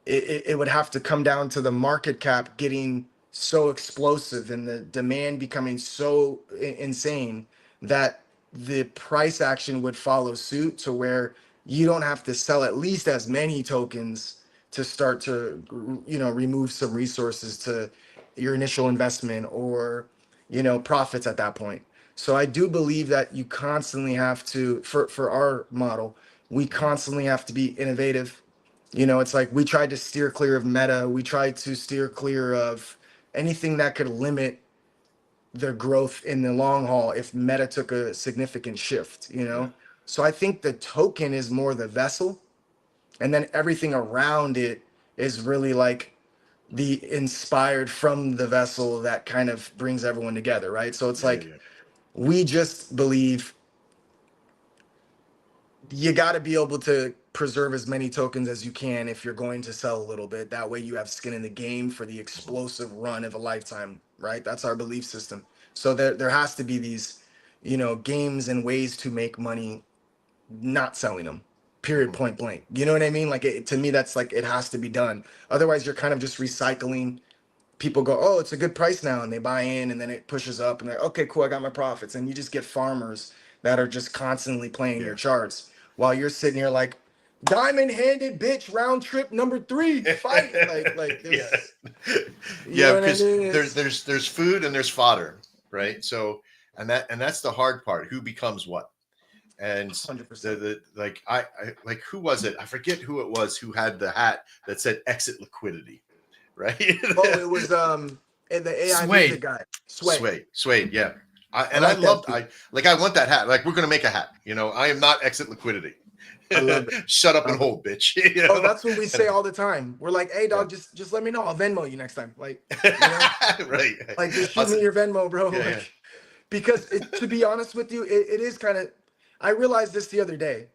it would have to come down to the market cap getting so explosive and the demand becoming so insane that the price action would follow suit, to where you don't have to sell at least as many tokens to start to, you know, remove some resources to your initial investment or, you know, profits at that point. So I do believe that you constantly have to, for our model, we constantly have to be innovative. You know, it's like we tried to steer clear of meta. We tried to steer clear of anything that could limit the growth in the long haul if meta took a significant shift, you know? So I think the token is more the vessel, and then everything around it is really like the inspired from the vessel that kind of brings everyone together, right? So it's like, we just believe you got to be able to preserve as many tokens as you can if you're going to sell a little bit. That way you have skin in the game for the explosive run of a lifetime, right? That's our belief system. So there has to be these, you know, games and ways to make money not selling them, period, point blank. You know what I mean? Like, to me, that's like, it has to be done. Otherwise you're kind of just recycling. People go, oh, it's a good price now, and they buy in, and then it pushes up, and they're okay, cool, I got my profits. And you just get farmers that are just constantly playing your charts while you're sitting here like, diamond handed bitch, round trip number 3, fight. like there's, because there's food and there's fodder, right? So and that's the hard part. Who becomes what? And 100%. like I like, who was it? I forget who it was who had the hat that said exit liquidity. Right? Oh, it was the AI music guy. Sway, yeah. I want that hat. Like, we're gonna make a hat. You know, I am not exit liquidity. I love it. Shut up and hold, bitch. You know? Oh, that's what we say all the time. We're like, hey dog, just let me know. I'll Venmo you next time. Like, you know? Right. Like, just shoot me your Venmo, bro. Because to be honest with you, it is kind of, I realized this the other day.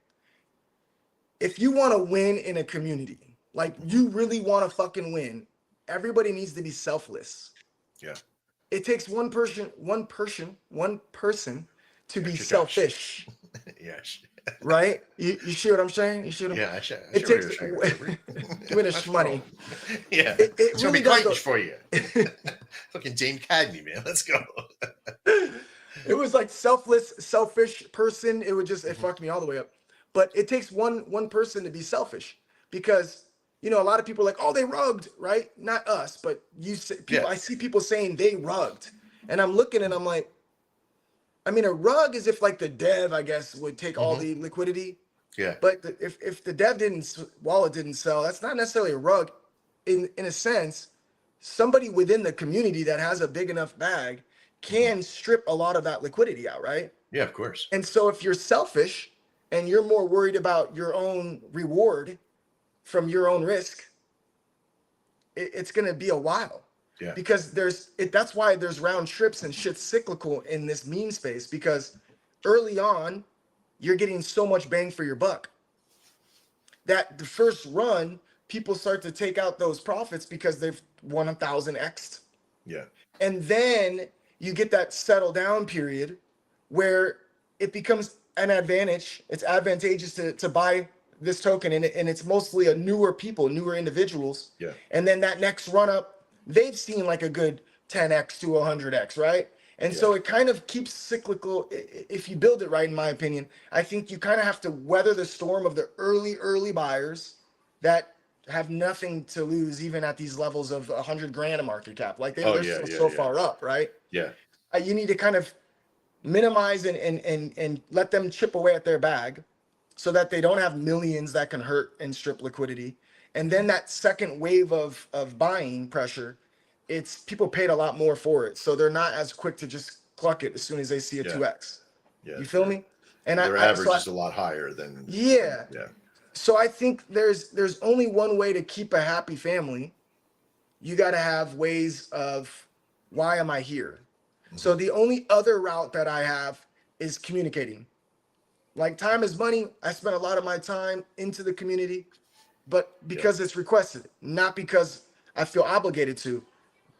If you want to win in a community, like you really want to fucking win, everybody needs to be selfless. Yeah. It takes one person to be selfish. Yes. Right? You see what I'm saying? You see what I'm Yeah, I should. It takes win money. Yeah. It It's really gonna be does Titans for you. Fucking James Cagney, man. Let's go. It was like selfish person. It would just, it fucked me all the way up. But it takes one person to be selfish, because, you know, a lot of people are like, oh, they rugged, right? Not us, but you say, people, I see people saying they rugged. And I'm looking and I'm like, I mean, a rug is if like the dev, I guess, would take all the liquidity. Yeah. But if the dev wallet didn't sell, that's not necessarily a rug. In a sense, somebody within the community that has a big enough bag can strip a lot of that liquidity out, right? Yeah, of course. And so if you're selfish and you're more worried about your own reward from your own risk, it's going to be a while. Because that's why there's round trips and shit's cyclical in this meme space, because early on, you're getting so much bang for your buck that the first run, people start to take out those profits because they've won 1,000x. Yeah. And then you get that settle down period where it becomes an advantage. It's advantageous to buy this token, and it's mostly a newer individuals. Yeah. And then that next run up, they've seen like a good 10x to 100x, right? And so it kind of keeps cyclical if you build it right, in my opinion. I think you kind of have to weather the storm of the early buyers that have nothing to lose, even at these levels of 100 grand a market cap. Like they're still so far up, right? Yeah. You need to kind of minimize and let them chip away at their bag so that they don't have millions that can hurt and strip liquidity. And then that second wave of buying pressure, it's people paid a lot more for it. So they're not as quick to just cluck it as soon as they see a 2x. Yeah. You feel me? And their average is a lot higher than. Yeah. So I think there's only one way to keep a happy family. You got to have ways of, why am I here? So the only other route that I have is communicating. Like, time is money. I spend a lot of my time into the community, but because it's requested, not because I feel obligated to.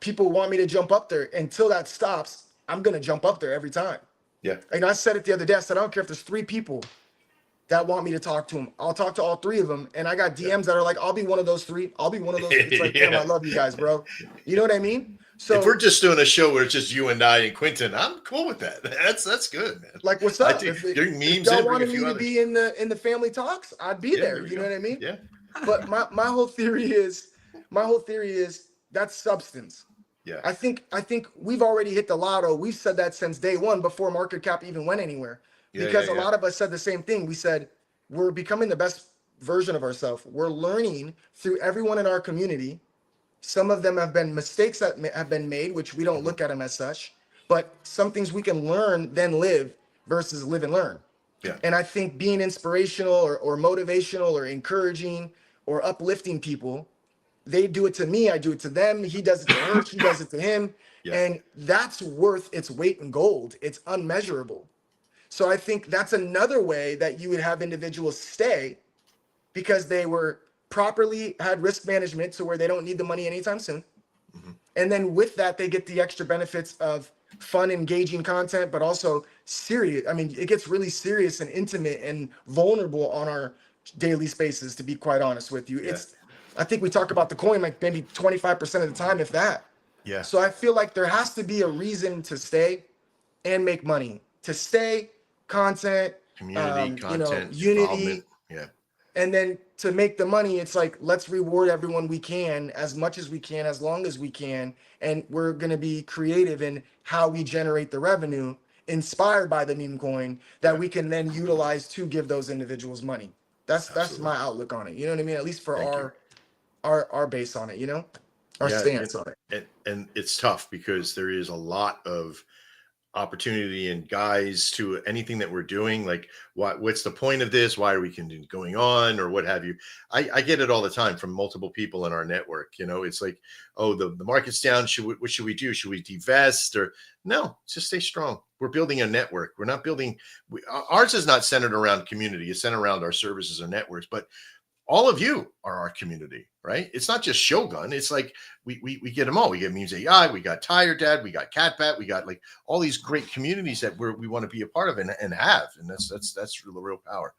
People want me to jump up there. Until that stops, I'm going to jump up there every time. Yeah. And I said it the other day. I said, I don't care if there's 3 people that want me to talk to them. I'll talk to all 3 of them. And I got DMs that are like, I'll be one of those 3. I'll be one of those. It's like, damn, I love you guys, bro. You know what I mean? So if we're just doing a show where it's just you and I and Quentin, I'm cool with that. That's good, man. Like, what's up? Doing memes, if y'all wanted me to be in the family talks, I'd be there. You know what I mean? Yeah. But my whole theory is that's substance. Yeah. I think we've already hit the lotto. We've said that since day one, before market cap even went anywhere. Because a lot of us said the same thing. We said we're becoming the best version of ourselves. We're learning through everyone in our community. Some of them have been mistakes that have been made, which we don't look at them as such. But some things we can learn, then live, versus live and learn. Yeah. And I think being inspirational or motivational or encouraging or uplifting people, they do it to me, I do it to them. He does it to her, she does it to him. Yeah. And that's worth its weight in gold. It's unmeasurable. So I think that's another way that you would have individuals stay, because they were properly had risk management to where they don't need the money anytime soon. And then with that, they get the extra benefits of fun, engaging content, but also serious. I mean, it gets really serious and intimate and vulnerable on our daily spaces, to be quite honest with you. I think we talk about the coin like maybe 25% of the time, if that. Yeah. So I feel like there has to be a reason to stay and make money. To stay, content, community, content, unity. Yeah. And then to make the money, it's like, let's reward everyone we can, as much as we can, as long as we can. And we're going to be creative in how we generate the revenue, inspired by the meme coin, that we can then utilize to give those individuals money. That's my outlook on it. You know what I mean? At least for our base on it, you know, our stance on it. And it's tough because there is a lot of opportunity and guys to anything that we're doing. Like, what's the point of this? Why are we going on, or what have you? I get it all the time from multiple people in our network. You know, it's like, oh, the market's down. What should we do? Should we divest? Or no, just stay strong. We're building a network. We're not building. Ours is not centered around community. It's centered around our services and networks. But all of you are our community, right? It's not just Shogun. It's like we get them all. We get Memes AI, we got Tire Dad, we got Catbat, we got like all these great communities that we want to be a part of and have. And that's the real power.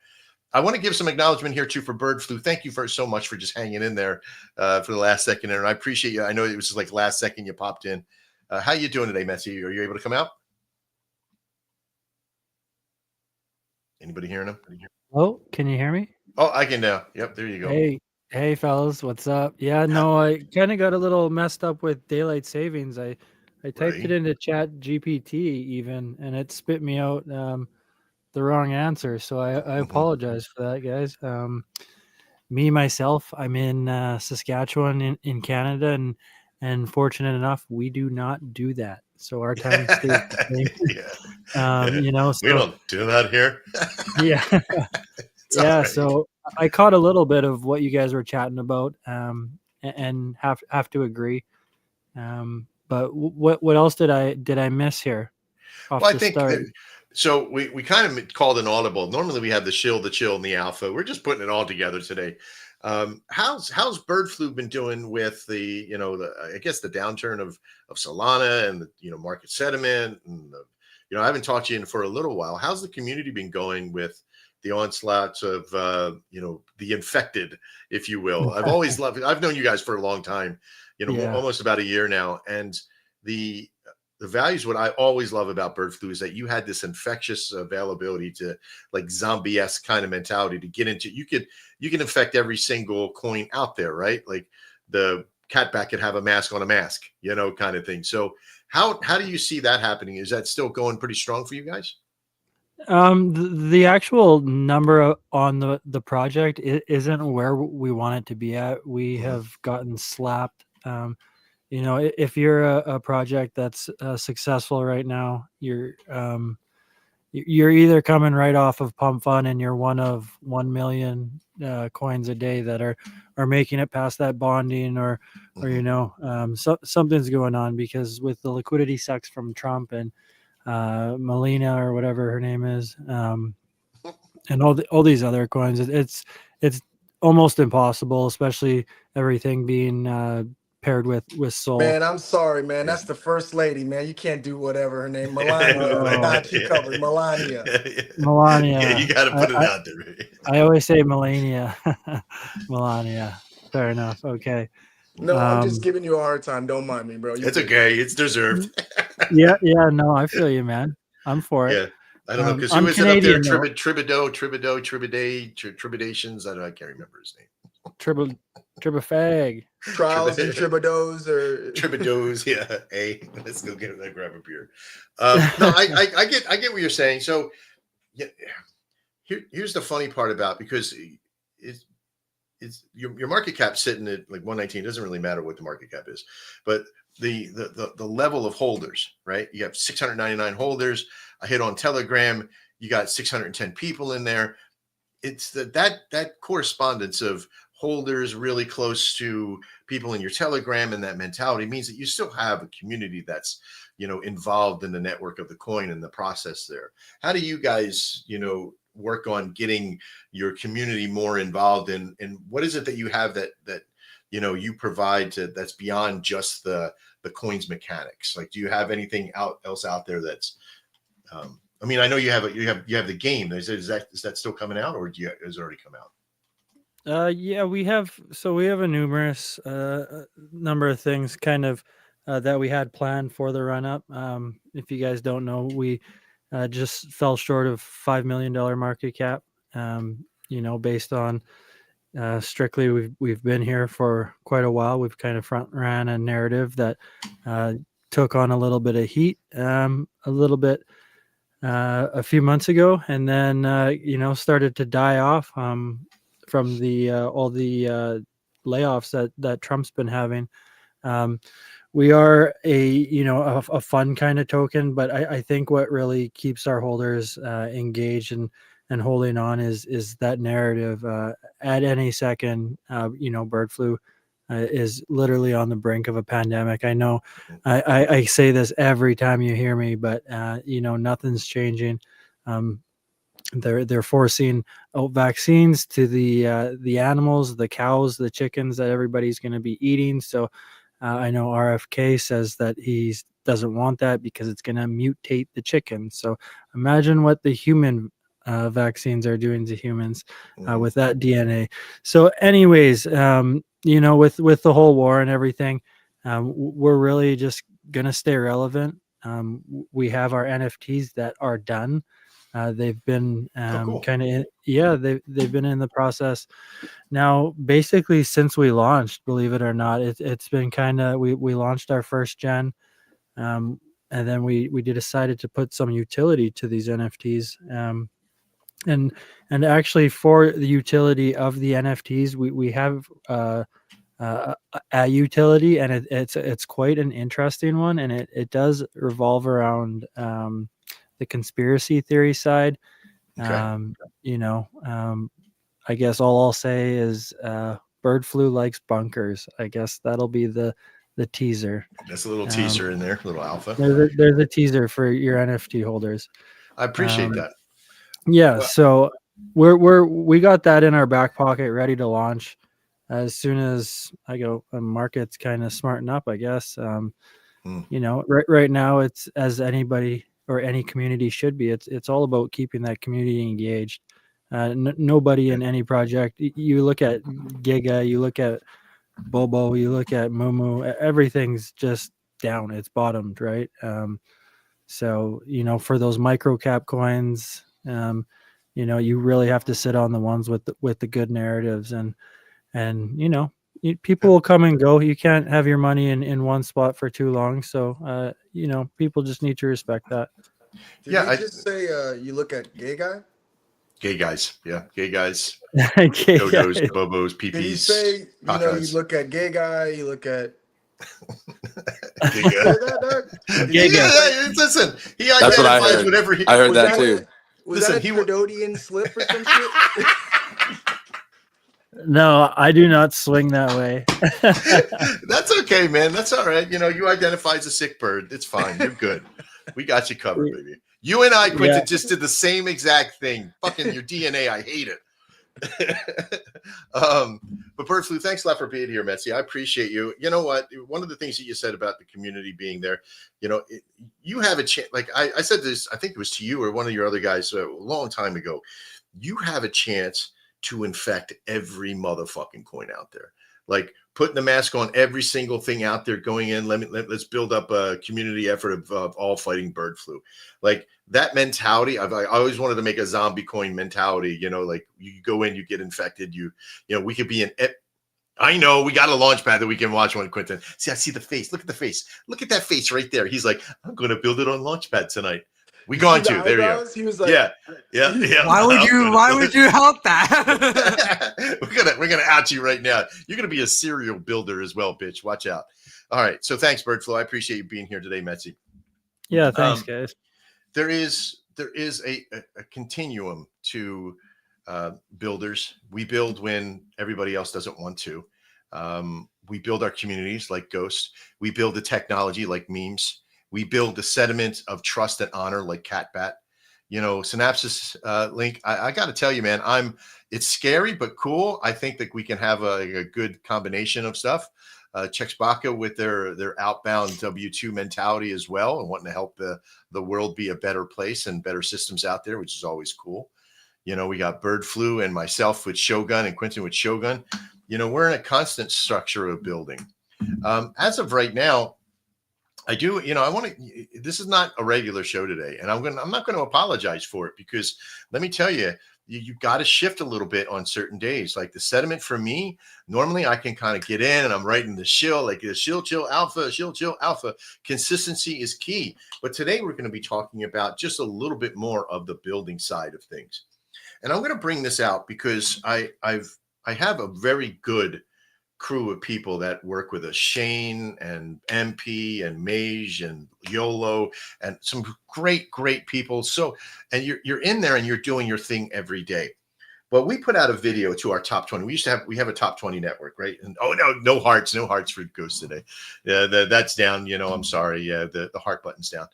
I want to give some acknowledgement here too for Bird Flu. Thank you so much for just hanging in there for the last second. And I appreciate you. I know it was just like last second you popped in. How you doing today, Messi? Are you able to come out? Anybody hearing him? Oh, can you hear me? Oh, I can now. Yep, there you go. Hey, fellas, what's up? Yeah, no, I kind of got a little messed up with daylight savings. I typed it into Chat GPT even, and it spit me out the wrong answer. So I apologize for that, guys. Me myself, I'm in Saskatchewan in Canada, and fortunate enough, we do not do that. So our time stays the same. You know, so, we don't do that here. Yeah. Yeah, right. So I caught a little bit of what you guys were chatting about, and have to agree. But what else did I miss here? Well, I think so. We kind of called an audible. Normally we have the Shill, the chill, and the alpha. We're just putting it all together today. How's bird flu been doing with the I guess the downturn of Solana and the market sentiment and I haven't talked to you for a little while. How's the community been going with the onslaughts of the infected, if you will? I've always loved it. I've known you guys for a long time, almost about a year now, and the values, what I always love about bird flu is that you had this infectious availability to like zombie-esque kind of mentality to get into. You can infect every single coin out there, right? Like the catback could have a mask on a mask, kind of thing. So how do you see that happening? Is that still going pretty strong for you guys? The actual number on the project isn't where we want it to be at. We have gotten slapped. If you're a project that's successful right now, you're either coming right off of Pump Fun and you're one of 1 million coins a day that are making it past that bonding, or something's going on, because with the liquidity sucks from Trump and Melina or whatever her name is, and all these other coins, it's almost impossible, especially everything being paired with Sol. Man, I'm sorry, man. That's the first lady, man. You can't do whatever her name. Melania. I got you covered. Melania. Melania. Yeah, you got to put it out there. I always say Melania. Melania. Fair enough. Okay. No, I'm just giving you a hard time. Don't mind me, bro. It's okay. It's deserved. Yeah. No, I feel you, man. I'm for it. Yeah. I don't know, because who is it up there? Trepidations. I can't remember his name. Tribafag. Trials and Tribidos or Tribidos, yeah. Hey, let's go grab a beer. No, I get what you're saying. So yeah, here's the funny part about, because it's your market cap sitting at like 119. It doesn't really matter what the market cap is, but the level of holders, right? You have 699 holders. I hit on Telegram. You got 610 people in there. It's that correspondence of holders really close to people in your Telegram, and that mentality means that you still have a community that's involved in the network of the coin and the process there. How do you guys work on getting your community more involved in, and what is it that you have that you provide that's beyond just the coins mechanics? Like, do you have anything else out there that's I mean, I know you have the game. Is that still coming out, or has it already come out? Yeah, we have a numerous number of things kind of that we had planned for the run up. If you guys don't know, we just fell short of $5 million market cap. Based on strictly we've been here for quite a while. We've kind of front ran a narrative that took on a little bit of heat a few months ago, and then started to die off from the all the layoffs that Trump's been having. We are a fun kind of token, but I think what really keeps our holders engaged and holding on is that narrative. At any second, bird flu is literally on the brink of a pandemic. I know I say this every time you hear me, but nothing's changing. They're forcing out vaccines to the animals, the cows, the chickens that everybody's going to be eating. So I know RFK says that he doesn't want that because it's going to mutate the chicken. So imagine what the human vaccines are doing to humans with that DNA. So anyways, with the whole war and everything, we're really just going to stay relevant. We have our NFTs that are done. They've been they've been in the process now basically since we launched. Believe it or not, it's been kind of we launched our first gen, and then we decided to put some utility to these NFTs. And actually, for the utility of the NFTs, we have a utility, and it's quite an interesting one, and it does revolve around the conspiracy theory side. Okay. I guess all I'll say is bird flu likes bunkers. I guess that'll be the the teaser. That's a little teaser in there, a little alpha. There's a teaser for your NFT holders. I appreciate that. Yeah, so we got that in our back pocket, ready to launch as soon as the market's kind of smarten up, I guess. You know, right now it's, as anybody or any community should be, it's all about keeping that community engaged. Nobody in any project, you look at Giga, you look at Bobo, you look at Mumu, everything's just down. It's bottomed, right? So, you know, for those micro cap coins, you know, you really have to sit on the ones with the good narratives, and you know, people will come and go. You can't have your money in one spot for too long. So, you know, people just need to respect that. Did you just say you look at gay guy? Gay guys, yeah, gay guys. Gay Dodos, guys. Bobos, PPs. Did you say, you know, you look at gay guy, you look at gay guy. Gay guy. Listen, he That's what I identifies heard. whatever he. I heard that too. Was that a Tridodian slip or some shit? No, I do not swing that way. That's okay, man. That's all right. You know, you identify as a sick bird. It's fine. You're good. We got you covered, baby. You and I, Quentin, just did the same exact thing. Fucking your DNA. I hate it. But Bird Flu, thanks a lot for being here, Metzi. I appreciate you. You know what? One of the things that you said about the community being there, you know, you have a chance. Like I said this, I think it was to you or one of your other guys a long time ago. You have a chance to infect every motherfucking coin out there. Like putting the mask on every single thing out there going in. Let's build up a community effort of all fighting bird flu. Like that mentality. I always wanted to make a zombie coin mentality, you know, like you go in, you get infected. You know, we could be in. I know we got a launch pad that we can watch on, Quentin. See, I see the face. Look at the face. Look at that face right there. He's like, I'm going to build it on Launchpad tonight. We going to. There you go. He was like, yeah. Why would you help that? we're gonna out you right now. You're gonna be a serial builder as well, bitch. Watch out. All right. So thanks, Bird Flu. I appreciate you being here today, Metzi. Yeah, thanks, guys. There is a continuum to builders. We build when everybody else doesn't want to. We build our communities like Ghost. We build the technology like memes. We build the sediment of trust and honor like Catbat. You know, Synapsis Link. I got to tell you, man, it's scary but cool. I think that we can have a good combination of stuff. Czechoslovakia with their outbound W2 mentality as well, and wanting to help the world be a better place and better systems out there, which is always cool. You know, we got Bird Flu and myself with Shogun and Quentin with Shogun. You know, we're in a constant structure of building. As of right now, I do, you know, I want to, this is not a regular show today, and I'm not going to apologize for it, because let me tell you, you've got to shift a little bit on certain days. Like the sediment for me, normally I can kind of get in and I'm writing the Shill, like the Shill Chill Alpha, Shill Chill Alpha. Consistency is key. But today we're going to be talking about just a little bit more of the building side of things. And I'm going to bring this out because I have a very good crew of people that work with us, Shane and MP and Mage and YOLO and some great people. So, and you're in there and you're doing your thing every day. But we put out a video to our top 20. We have a top 20 network, right? And no hearts for Ghost today. Yeah, that's down. You know, I'm sorry. Yeah, the heart button's down.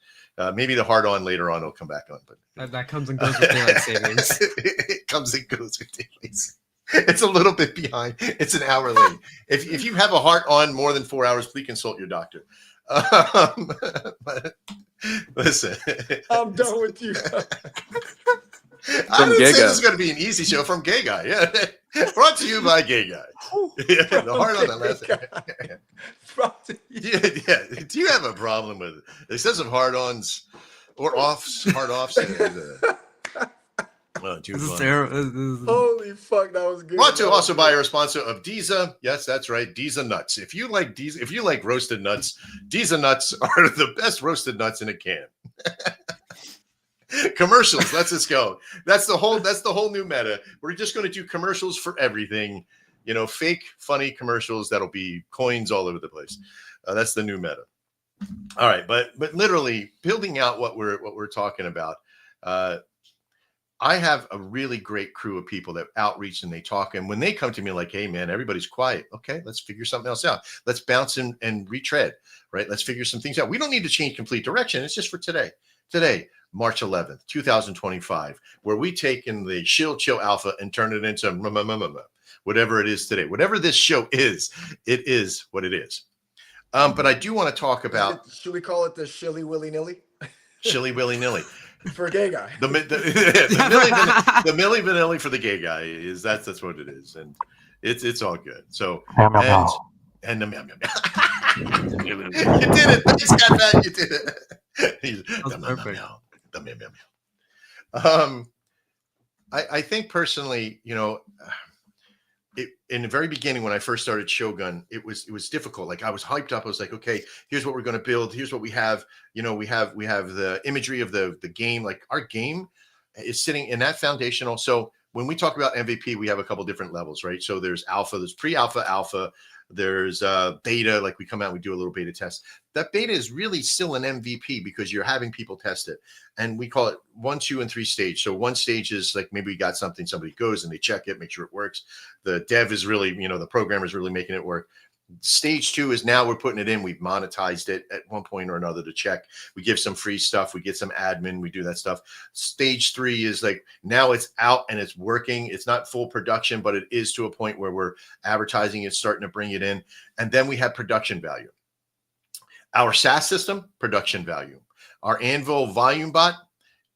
Maybe the heart on later on will come back on, but that comes and goes with daylight savings. It comes and goes with daylight savings. It's a little bit behind. It's an hour late. If you have a heart on more than 4 hours, please consult your doctor. But listen, I'm done with you. I didn't say this is going to be an easy show from Gay Guy. Yeah, brought to you by Gay Guy. Yeah, the heart on the left. Yeah. Do you have a problem with excessive hard-ons or hard-offs? Too fun. Holy fuck, that was good. Brought to also by our sponsor of Deeza. Yes, that's right, Deeza nuts. If you like roasted nuts, Deeza nuts are the best roasted nuts in a can. Commercials. Let's just go. That's the whole new meta. We're just going to do commercials for everything. You know, fake, funny commercials that'll be coins all over the place. That's the new meta. All right, but literally building out what we're talking about. I have a really great crew of people that outreach and they talk. And when they come to me like, hey, man, everybody's quiet. Okay, let's figure something else out. Let's bounce and retread, right? Let's figure some things out. We don't need to change complete direction. It's just for today. Today, March 11th, 2025, where we take in the Shill Chill Alpha and turn it into whatever it is today. Whatever this show is, it is what it is. But I do want to talk about. Should we call it the Shilly Willy Nilly? Shilly Willy Nilly. For a gay guy. The Milli Vanilli for the gay guy is that's what it is. And it's all good. So and the meow meow meow. You did it. Thanks, Cat. You did it. The meow meow meow. I think personally, you know, in the very beginning when I first started Shogun, it was difficult. Like I was hyped up. I was like, okay, here's what we're going to build. Here's what we have. You know, we have the imagery of the game. Like our game is sitting in that foundational. So when we talk about MVP, we have a couple different levels, right? So there's alpha, there's pre-alpha, alpha. There's beta, like we come out, we do a little beta test. That beta is really still an MVP because you're having people test it. And we call it 1, 2, and 3 stage. So one stage is like maybe we got something, somebody goes and they check it, make sure it works. The dev is really, you know, the programmer is really making it work. Stage 2 is now we're putting it in. We've monetized it at one point or another to check. We give some free stuff. We get some admin. We do that stuff. Stage 3 is like now it's out and it's working. It's not full production, but it is to a point where we're advertising it, starting to bring it in. And then we have production value. Our SaaS system, production value. Our Anvil volume bot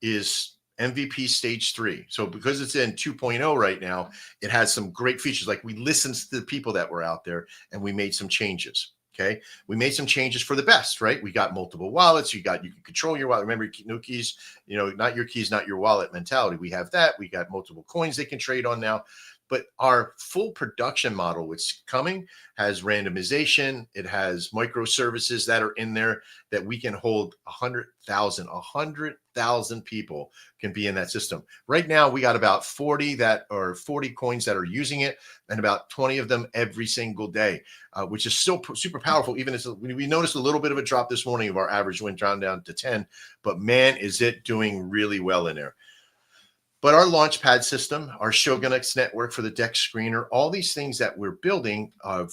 is MVP stage 3. So because it's in 2.0 right now, it has some great features. Like we listened to the people that were out there and we made some changes. Okay. We made some changes for the best, right? We got multiple wallets. You can control your wallet. Remember, no keys, you know, not your keys, not your wallet mentality. We have that. We got multiple coins they can trade on now. But our full production model, which is coming, has randomization. It has microservices that are in there that we can hold 100,000 people can be in that system. Right now, we got about 40 coins that are using it, and about 20 of them every single day, which is still super powerful. Even as we noticed a little bit of a drop this morning of our average went down to 10, but man, is it doing really well in there. But our Launchpad system, our Shogun X network for the DEX screener, all these things that we're building have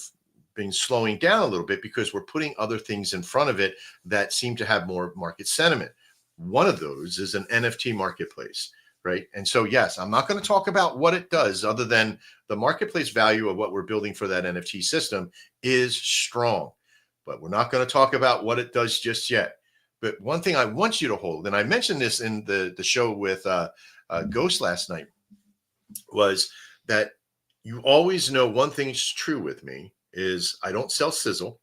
been slowing down a little bit because we're putting other things in front of it that seem to have more market sentiment. One of those is an NFT marketplace, right? And so, yes, I'm not going to talk about what it does other than the marketplace value of what we're building for that NFT system is strong. But we're not going to talk about what it does just yet. But one thing I want you to hold, and I mentioned this in the show with Ghost last night, was that you always know one thing is true with me is I don't sell sizzle,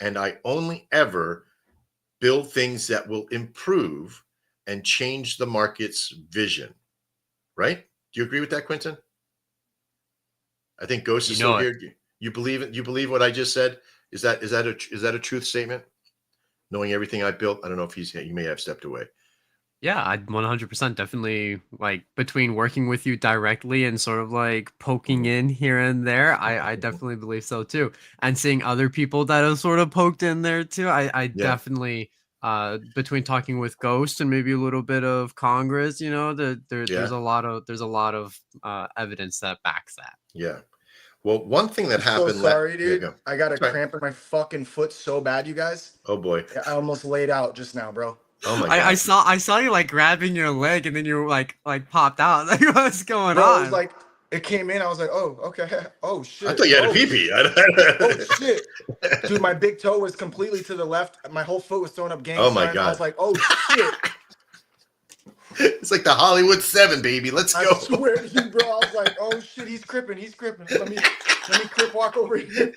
and I only ever build things that will improve and change the market's vision. Right? Do you agree with that, Quentin? I think Ghost is still here. You believe it? You believe what I just said? Is that a truth statement? Knowing everything I built, I don't know if he may have stepped away. Yeah, I'd 100% definitely, like, between working with you directly and sort of like poking in here and there, I definitely believe so too. And seeing other people that have sort of poked in there too, I definitely, between talking with Ghost and maybe a little bit of Congress, you know, there's a lot of evidence that backs that. Yeah. Well, one thing that happened. So sorry, dude. I got a cramp in my fucking foot so bad, you guys. Oh boy. I almost laid out just now, bro. Oh my God. I saw you like grabbing your leg and then you like popped out. Like, what's going on? It was like it came in. I was like, oh, okay. Oh shit. I thought you had a pee-pee. Oh shit. Dude, my big toe was completely to the left. My whole foot was throwing up gang signs. Oh my God. I was like, oh shit. It's like the Hollywood 7, baby. Let's go. I swear to you, bro. I was like, oh shit, he's cripping. Let me crip walk over here.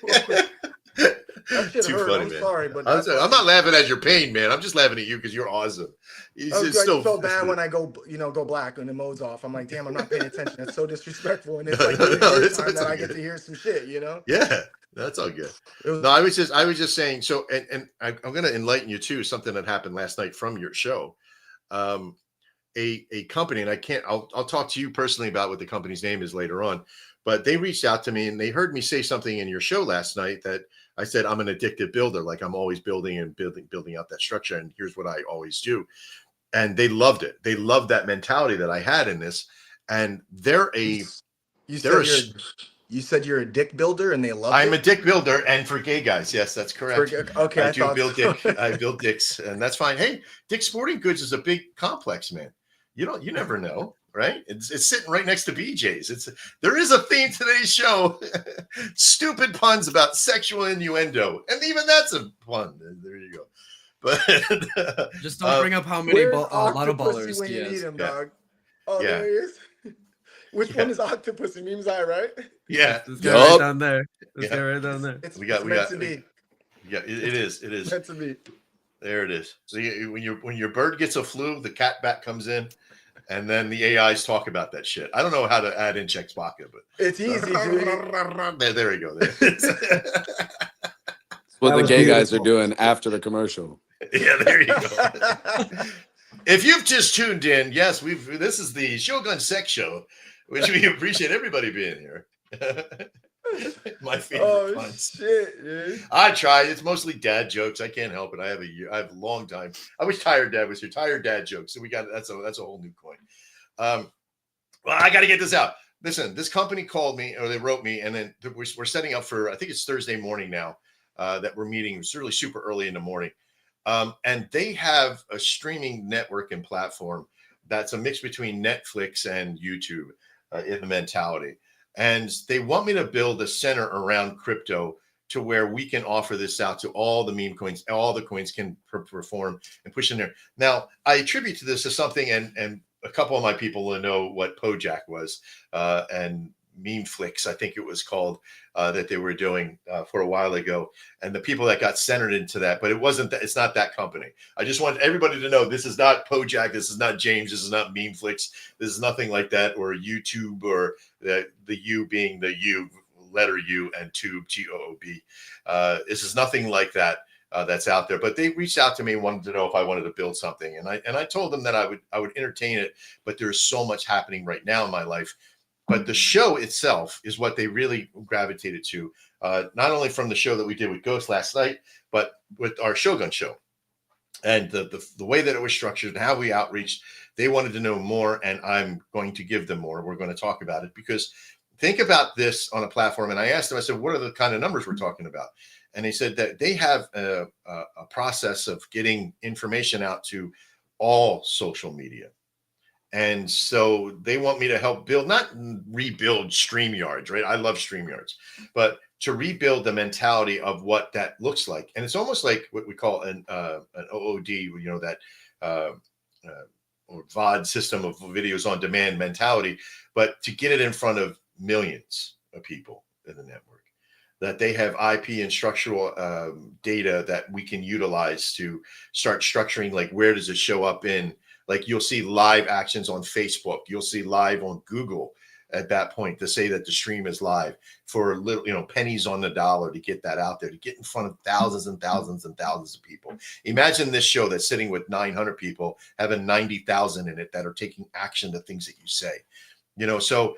That shit hurt. Funny, I'm man. sorry, but I'm not laughing at your pain, man. I'm just laughing at you because you're awesome. I felt bad when I go black when the mode's off. I'm like, damn, I'm not paying attention. That's so disrespectful. And it's like time that I get to hear some shit, you know? Yeah, that's all good. No, I was just saying. So, and I'm going to enlighten you too. Something that happened last night from your show. A company, and I'll talk to you personally about what the company's name is later on. But they reached out to me and they heard me say something in your show last night that I said, I'm an addictive builder. Like I'm always building out that structure. And here's what I always do. and they loved it. They loved that mentality that I had in this, and they're a. You said you're a dick builder, and they love it. I'm a dick builder, and for gay guys, yes, that's correct. Okay, I do build dick. I build dicks, and that's fine. Hey, Dick's Sporting Goods is a big complex, man. You never know, right? It's sitting right next to BJ's. There is a theme to today's show: stupid puns about sexual innuendo, and even that's a pun. There you go. But just don't bring up how many lotto ballers when he you has. need him, dog. Oh, there he is. Which one is Octopus? It memes I, right? Yeah, this guy right down there. This guy right down there. It's meant to be. Yeah, it is. It is meant to be. There it is. So when your bird gets a flu, the cat bat comes in, and then the AIs talk about that shit. I don't know how to add in Czechoslovakia, but it's easy, dude. There we go. There. What the gay guys are doing after the commercial. Yeah, there you go. If you've just tuned in, yes, this is the Shogun Sex Show, which we appreciate everybody being here. My favorite puns. Shit, dude. I try. It's mostly dad jokes. I can't help it. I have a long time. I wish Tired Dad was here. Tired Dad jokes. So that's a whole new coin. Well, I got to get this out. Listen, this company called me, or they wrote me, and then we're setting up for, I think it's Thursday morning now, that we're meeting. It's really super early in the morning. And they have a streaming network and platform that's a mix between Netflix and YouTube in the mentality. And they want me to build a center around crypto to where we can offer this out to all the meme coins. All the coins can perform and push in there. Now, I attribute to this to something, and a couple of my people will know what Pojak was, and Meme Flicks, I think it was called, that they were doing for a while ago, and the people that got centered into that, but it's not that company. I just want everybody to know this is not Pojak, this is not James, this is not Meme Flicks, this is nothing like that, or YouTube, or the U being the U, letter U, and tube, TOOB. This is nothing like that. That's out there, but they reached out to me and wanted to know if I wanted to build something, and I told them that I would entertain it, but there's so much happening right now in my life. But the show itself is what they really gravitated to, not only from the show that we did with Ghost last night, but with our Shogun show, and the way that it was structured and how we outreached. They wanted to know more, and I'm going to give them more. We're going to talk about it, because think about this on a platform. And I asked them, I said, what are the kind of numbers we're talking about? And they said that they have a process of getting information out to all social media. And so they want me to help build, not rebuild StreamYards, right? I love StreamYards, but to rebuild the mentality of what that looks like. And it's almost like what we call an OOD, that or VOD, system of videos on demand mentality, but to get it in front of millions of people in the network, that they have IP and structural data that we can utilize to start structuring, like, where does it show up in, like, you'll see live actions on Facebook, you'll see live on Google at that point to say that the stream is live for little, pennies on the dollar to get that out there, to get in front of thousands and thousands and thousands of people. Imagine this show that's sitting with 900 people, having 90,000 in it that are taking action to things that you say, so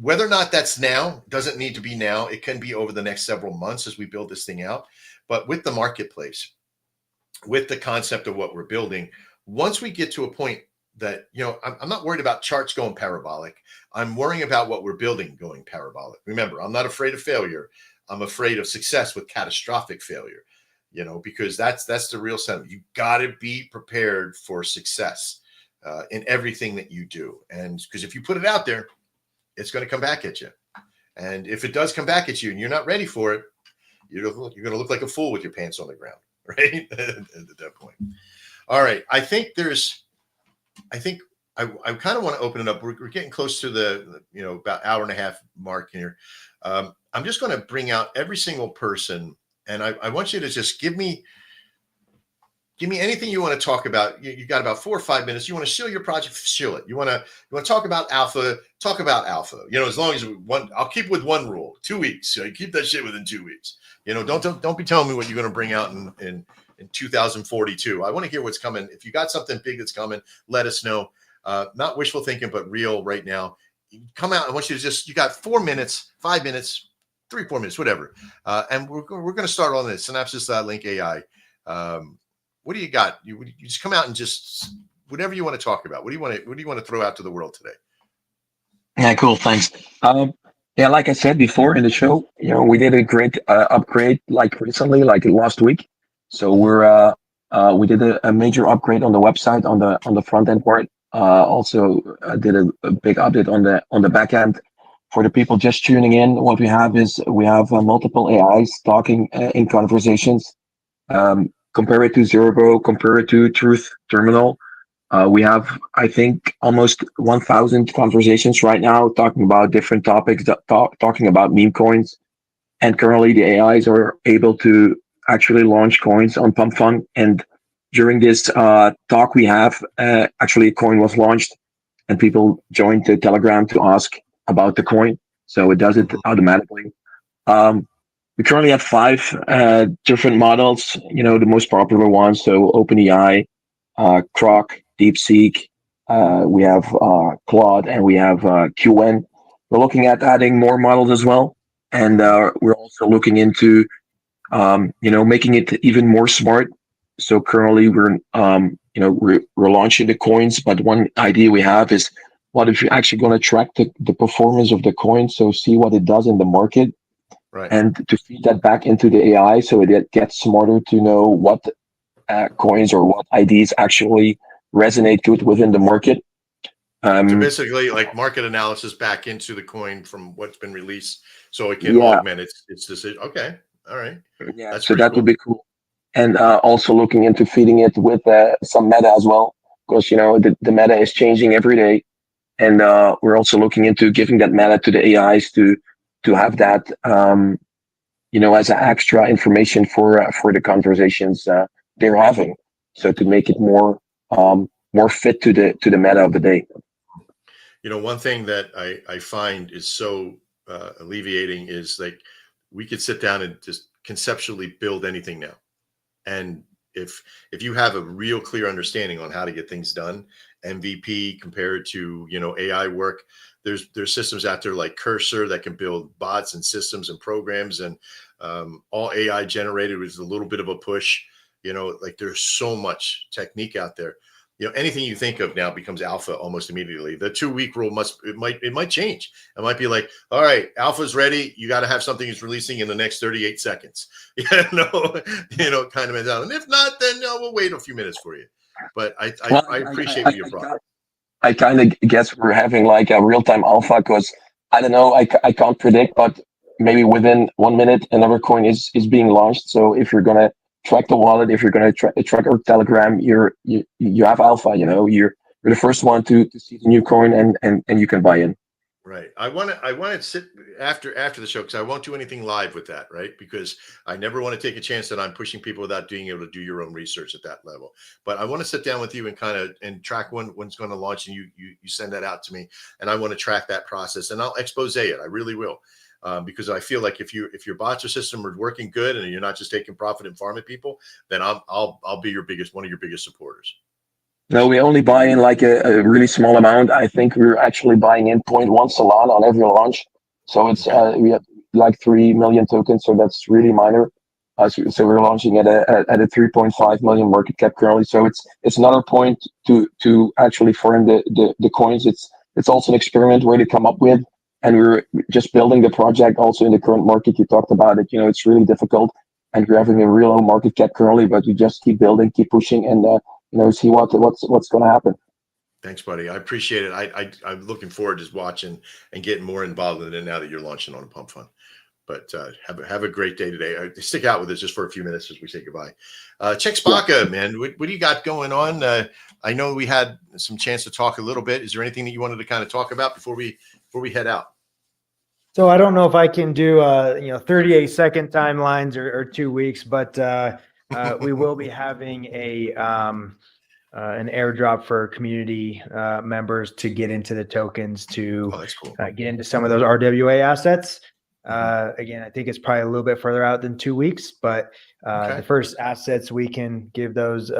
whether or not that's now, doesn't need to be now. It can be over the next several months as we build this thing out. But with the marketplace, with the concept of what we're building, once we get to a point that, I'm not worried about charts going parabolic. I'm worrying about what we're building going parabolic. Remember, I'm not afraid of failure. I'm afraid of success with catastrophic failure, because that's the real sentiment. You got to be prepared for success in everything that you do. And because if you put it out there, it's going to come back at you. And if it does come back at you and you're not ready for it, you're going to look like a fool with your pants on the ground, right? At that point. All right. I think I kind of want to open it up. We're getting close to the, about hour and a half mark here. I'm just going to bring out every single person, and I want you to just give me anything you want to talk about. You got about 4 or 5 minutes. You want to shill your project, shill it. You want to talk about alpha, talk about alpha. As long as I'll keep with one rule, 2 weeks. So you keep that shit within 2 weeks. Don't be telling me what you're going to bring out in 2042. I want to hear what's coming. If you got something big that's coming, let us know. Not wishful thinking, but real right now. Come out. I want you to you got 4 minutes, 5 minutes, 3-4 minutes, whatever. And we're going to start on this Synapses Link AI. What do you got? You just come out and just whatever you want to talk about. What do you want to throw out to the world today? Yeah, cool. Thanks. Yeah, like I said before in the show, we did a great upgrade like recently, like last week. So we did a major upgrade on the website on the front end part. Also did a big update on the back end. For the people just tuning in, what we have multiple AIs talking in conversations. Compare it to Zerbo, compare it to Truth Terminal. We have, I think, almost 1,000 conversations right now talking about different topics, talking about meme coins. And currently, the AIs are able to actually launch coins on Pump Fund. And during this talk we have, actually, a coin was launched, and people joined the Telegram to ask about the coin. So it does it automatically. We currently have 5 different models, the most popular ones. So OpenAI, Croc, DeepSeek, we have Claude, and we have QN. We're looking at adding more models as well. And we're also looking into, making it even more smart. So currently we're launching the coins, but one idea we have is, what if you're actually going to track the performance of the coin? So see what it does in the market. Right. And to feed that back into the AI so it gets smarter to know what coins or what IDs actually resonate good within the market. So basically, like market analysis back into the coin from what's been released, so it can augment its decision. Okay, all right. Yeah, that's so that cool. would be cool. And also looking into feeding it with some meta as well, because the meta is changing every day, and we're also looking into giving that meta to the AIs to have that as an extra information for the conversations they're having, so to make it more fit to the meta of the day. One thing that I find is so alleviating is, like, we could sit down and just conceptually build anything now. And if you have a real clear understanding on how to get things done, MVP compared to, AI work, there's systems out there like Cursor that can build bots and systems and programs, and all AI generated with a little bit of a push. Like, there's so much technique out there. Anything you think of now becomes alpha almost immediately. The 2-week rule it might change. It might be like, all right, alpha's ready. You got to have something that's releasing in the next 38 seconds. Kind of mentality. And if not, then we'll wait a few minutes for you. But I appreciate what you brought. I kind of guess we're having like a real-time alpha, because I don't know, I can't predict, but maybe within 1 minute another coin is being launched. So if you're gonna track the wallet, if you're going to track our Telegram, you have alpha. You're the first one to see the new coin, and you can buy in. Right. I want to sit after the show, because I won't do anything live with that, right? Because I never want to take a chance that I'm pushing people without being able to do your own research at that level. But I want to sit down with you and track when it's going to launch, and you send that out to me, and I want to track that process, and I'll expose it. I really will. Because I feel like if your bots or system are working good and you're not just taking profit and farming people, then I'll be one of your biggest supporters. No, we only buy in like a really small amount. I think we're actually buying in 0.1 Solana on every launch. So it's we have like 3 million tokens, so that's really minor. So we're launching at a 3.5 million market cap currently. So it's another point to actually farm the coins. It's also an experiment where to come up with. And we're just building the project also in the current market. You talked about it. It's really difficult, and we're having a real low market cap currently, but we just keep building, keep pushing, and see what's going to happen. Thanks, buddy. I appreciate it. I'm looking forward to watching and getting more involved in it now that you're launching on a Pump Fund. But have a great day today. Stick out with us just for a few minutes as we say goodbye. Check Spaka, man. What do you got going on? I know we had some chance to talk a little bit. Is there anything that you wanted to kind of talk about before we head out? So I don't know if I can do 38-second timelines or 2 weeks, but we will be having an airdrop for community members to get into the tokens to that's cool. Get into some of those RWA assets. Again, I think it's probably a little bit further out than 2 weeks, but the first assets we can give those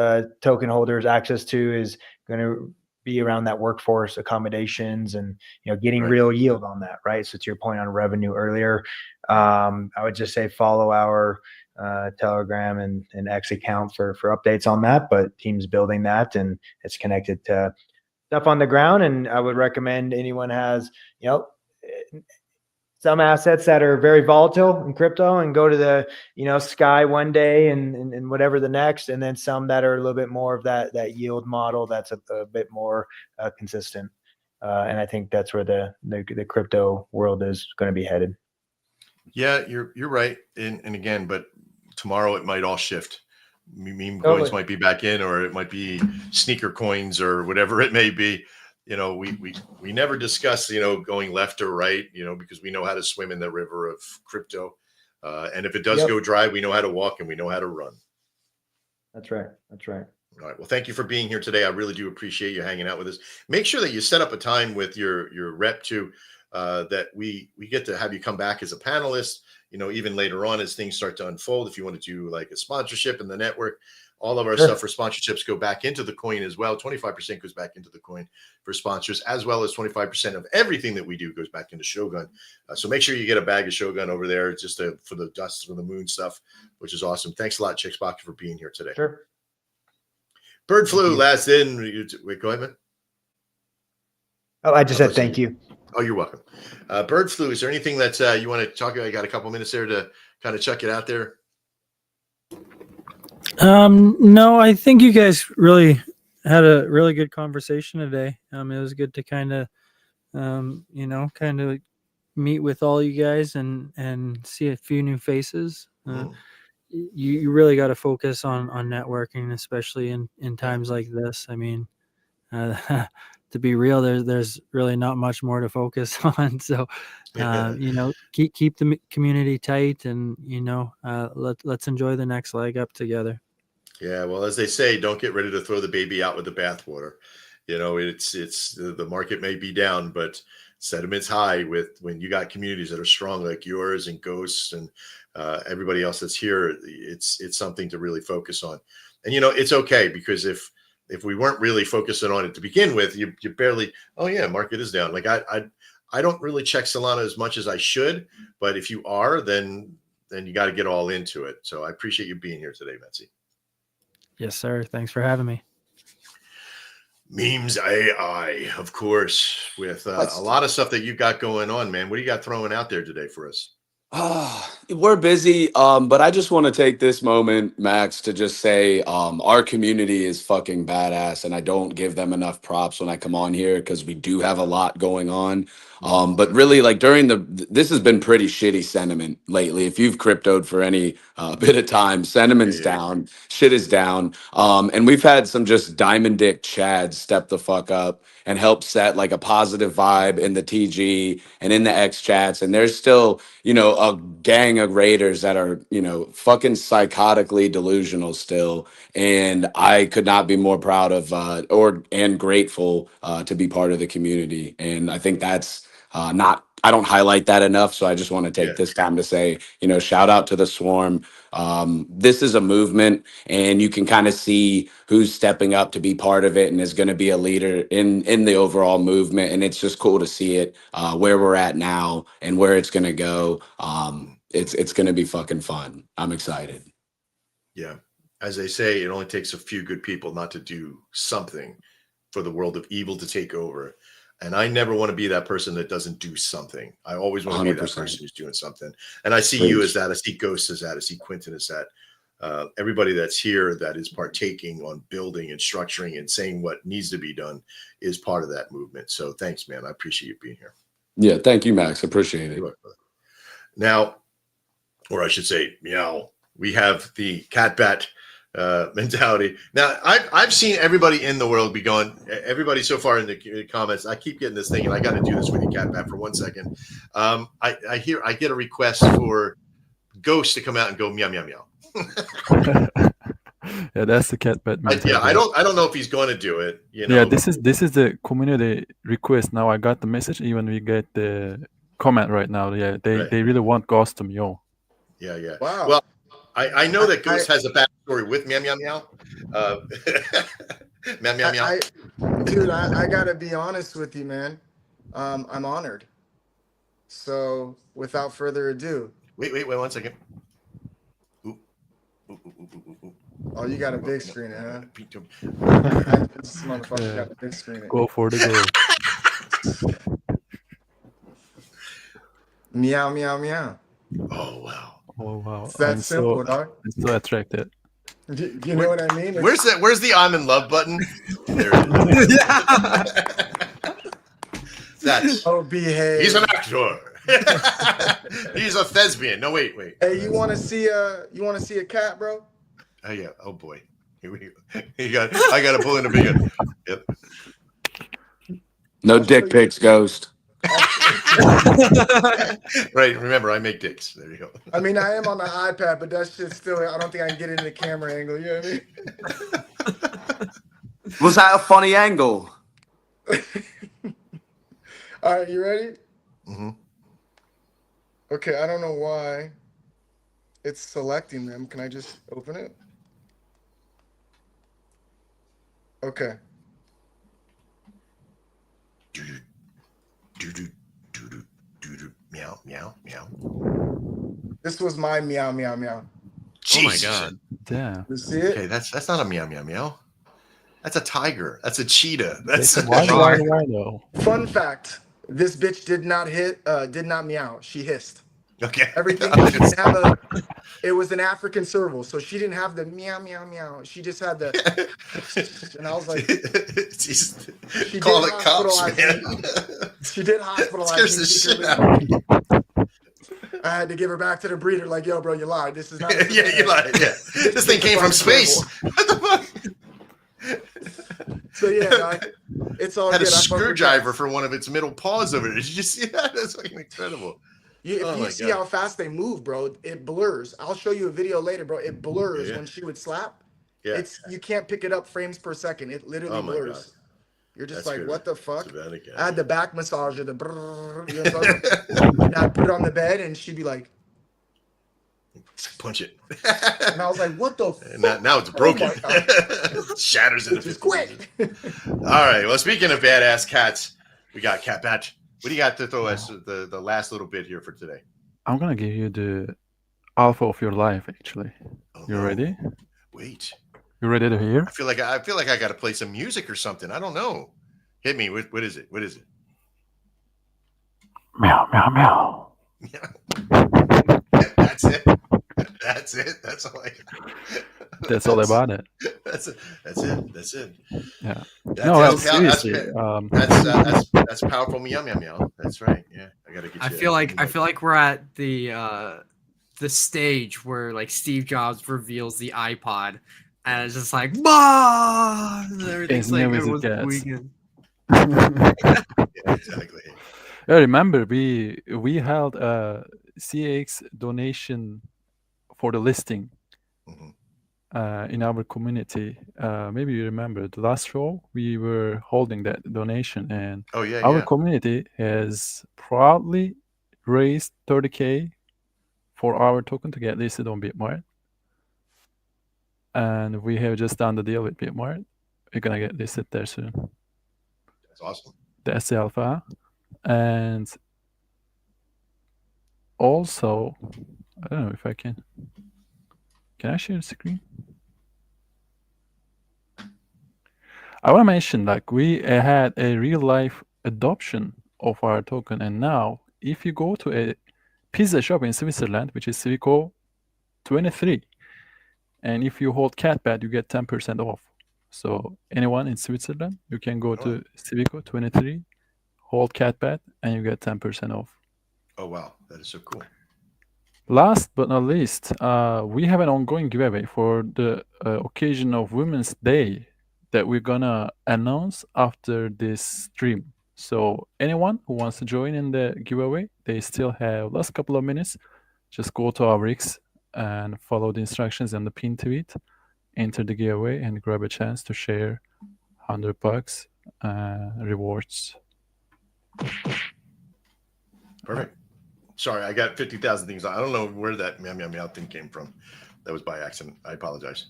token holders access to is going to be around that workforce accommodations and, getting real yield on that, right? So to your point on revenue earlier, I would just say follow our Telegram and X account for updates on that, but team's building that and it's connected to stuff on the ground. And I would recommend anyone has, some assets that are very volatile in crypto and go to the, sky one day and whatever the next, and then some that are a little bit more of that yield model that's a bit more consistent. And I think that's where the crypto world is going to be headed. Yeah, you're right. And again, but tomorrow it might all shift. Meme coins might be back in, or it might be sneaker coins or whatever it may be. We never discuss, going left or right, because we know how to swim in the river of crypto. And if it does go dry, we know how to walk and we know how to run. That's right. All right. Well, thank you for being here today. I really do appreciate you hanging out with us. Make sure that you set up a time with your rep too, that we get to have you come back as a panelist, even later on as things start to unfold. If you want to do like a sponsorship in the network, all of our stuff for sponsorships go back into the coin as well. 25% goes back into the coin for sponsors, as well as 25% of everything that we do goes back into Shogun. So make sure you get a bag of Shogun over there just for the dust from the moon stuff, which is awesome. Thanks a lot, Chicksbox, for being here today. Sure. Bird flu, last in. Wait, go ahead, man. Oh, I just said thank you. Oh, you're welcome. Bird flu, is there anything that you want to talk about? I got a couple minutes there to kind of check it out there. No, I think you guys really had a really good conversation today. It was good to kind of, kind of meet with all you guys and see a few new faces. You really got to focus on networking, especially in times like this. I mean, to be real, there's really not much more to focus on. So, keep the community tight, and let's enjoy the next leg up together. Yeah, well, as they say, don't get ready to throw the baby out with the bathwater. It's the market may be down, but sentiment's high when you got communities that are strong like yours and Ghosts and everybody else that's here. It's something to really focus on. And it's okay, because if we weren't really focusing on it to begin with, you barely, market is down. Like I don't really check Solana as much as I should, but if you are, then you got to get all into it. So I appreciate you being here today, Betsy. Yes, sir. Thanks for having me. Memes AI, of course, with a lot of stuff that you got going on, man. What do you got throwing out there today for us? We're busy, but I just want to take this moment, Max, to just say our community is fucking badass, and I don't give them enough props when I come on here because we do have a lot going on. But really, like this has been pretty shitty sentiment lately. If you've cryptoed for any bit of time, sentiment's down, shit is down. And we've had some just diamond dick chads step the fuck up and help set like a positive vibe in the TG and in the X chats. And there's still, a gang of raiders that are, fucking psychotically delusional still. And I could not be more proud of and grateful to be part of the community. And I think that's I don't highlight that enough. So I just want to take this time to say, shout out to the Swarm. This is a movement, and you can kind of see who's stepping up to be part of it and is going to be a leader in the overall movement. And it's just cool to see it where we're at now and where it's going to go. It's going to be fucking fun. I'm excited. Yeah. As they say, it only takes a few good people not to do something for the world of evil to take over. And I never want to be that person that doesn't do something. I always want to be that 100%. person who's doing something. And I see you as that. I see Ghost as that. I see Quentin as that. Everybody that's here that is partaking on building and structuring and saying what needs to be done is part of that movement. So thanks, man. I appreciate you being here. Yeah, thank you, Max. Appreciate it. Now, or I should say, meow, we have the cat bat mentality. Now, I've seen everybody in the world be going, everybody so far in the comments, I keep getting this thing, and I got to do this with you, Cat Bat, for 1 second. I get a request for Ghost to come out and go meow, meow, meow. Yeah, that's the Cat Bat mentality. I don't know if he's going to do it. Yeah, this is the community request. Now I got the message, even we get the comment right now. Yeah, they really want Ghost to meow. Yeah. Wow. Well, I know that Ghost has a backstory with meow, meow, meow. Meow, meow, meow. Dude, I gotta be honest with you, man. I'm honored. So without further ado. Wait 1 second. Ooh. Oh, you got a big screen, huh? This motherfucker got a big screen. Go for the goal. Meow, meow, meow. Oh wow. Oh wow. It's that simple, dog. I'm so attracted. Do you know what I mean? Where's the I'm in love button? There it is. That's behave. He's an actor. He's a thespian. No, wait. Hey, you want to see a cat, bro? Oh yeah. Oh boy. Here we go. I got to pull in a big one. Yep. No dick pics, Ghost. Right. Remember, I make dicks. There you go. I mean, I am on the iPad, but that shit still. I don't think I can get it in the camera angle. You know what I mean? Was that a funny angle? All right, you ready? Mm-hmm. Okay, I don't know why it's selecting them. Can I just open it? Okay. Meow, meow, meow. This was my meow, meow, meow. Oh my god. Yeah. You see it? Okay, that's not a meow, meow, meow. That's a tiger. That's a cheetah. That's Why though? Fun fact: this bitch did not meow. She hissed. Okay. Everything. She didn't have it was an African serval, so she didn't have the meow, meow, meow. She just had the. And I was like, she call it cops, man. She did hospitalize Scares me. the shit out of me. I had to give her back to the breeder. Like, yo, bro, you lied. This is not. Yeah, you lied. Yeah, this thing came from space. What the fuck? So yeah, dog, it's all had good. a screwdriver for one of its middle paws over it. Did you see that? That's fucking incredible. If you see how fast they move, bro, it blurs. I'll show you a video later, bro. It blurs when she would slap. Yeah. You can't pick it up frames per second. It literally blurs. God. You're just like, what the fuck? I had the back massager, the brrr, you know, and I'd put it on the bed and she'd be like, punch it. And I was like, what the fuck? Now it's broken. Shatters into pieces. Quick. All right. Well, speaking of badass cats, we got Cat Batch. What do you got to throw us the last little bit here for today? I'm gonna give you the alpha of your life, actually. You ready? Wait. You ready to hear? I feel like I got to play some music or something. I don't know. Hit me. What is it? What is it? Meow, meow, meow. Yeah. That's it. That's it. That's all I got. That's all about it. That's it. Yeah. Seriously. That's powerful. Meow, meow, meow. That's right. Yeah. I gotta get. I feel like we're at the stage where like Steve Jobs reveals the iPod, and it's just like, bah! And everything's like it was weekend. Yeah, exactly. I remember we held a CX donation for the listing in our community. Maybe you remember the last show we were holding that donation, and our community has proudly raised 30K for our token to get listed on Bitmart, and we have just done the deal with Bitmart. We're gonna get listed there soon. That's awesome. That's the alpha. And also, I don't know if I can I share the screen? I want to mention, like, we had a real life adoption of our token, and now if you go to a pizza shop in Switzerland, which is Civico 23, and if you hold CatBat, you get 10% off. So anyone in Switzerland, you can go to Civico 23, hold CatBat, and you get 10% off. Oh wow, that is so cool. Last but not least, we have an ongoing giveaway for the occasion of Women's Day that we're gonna announce after this stream. So anyone who wants to join in the giveaway, they still have last couple of minutes. Just go to our X and follow the instructions in the pinned tweet, enter the giveaway, and grab a chance to share $100 rewards. Perfect. Sorry, I got 50,000 things. I don't know where that meow meow meow thing came from. That was by accident. I apologize.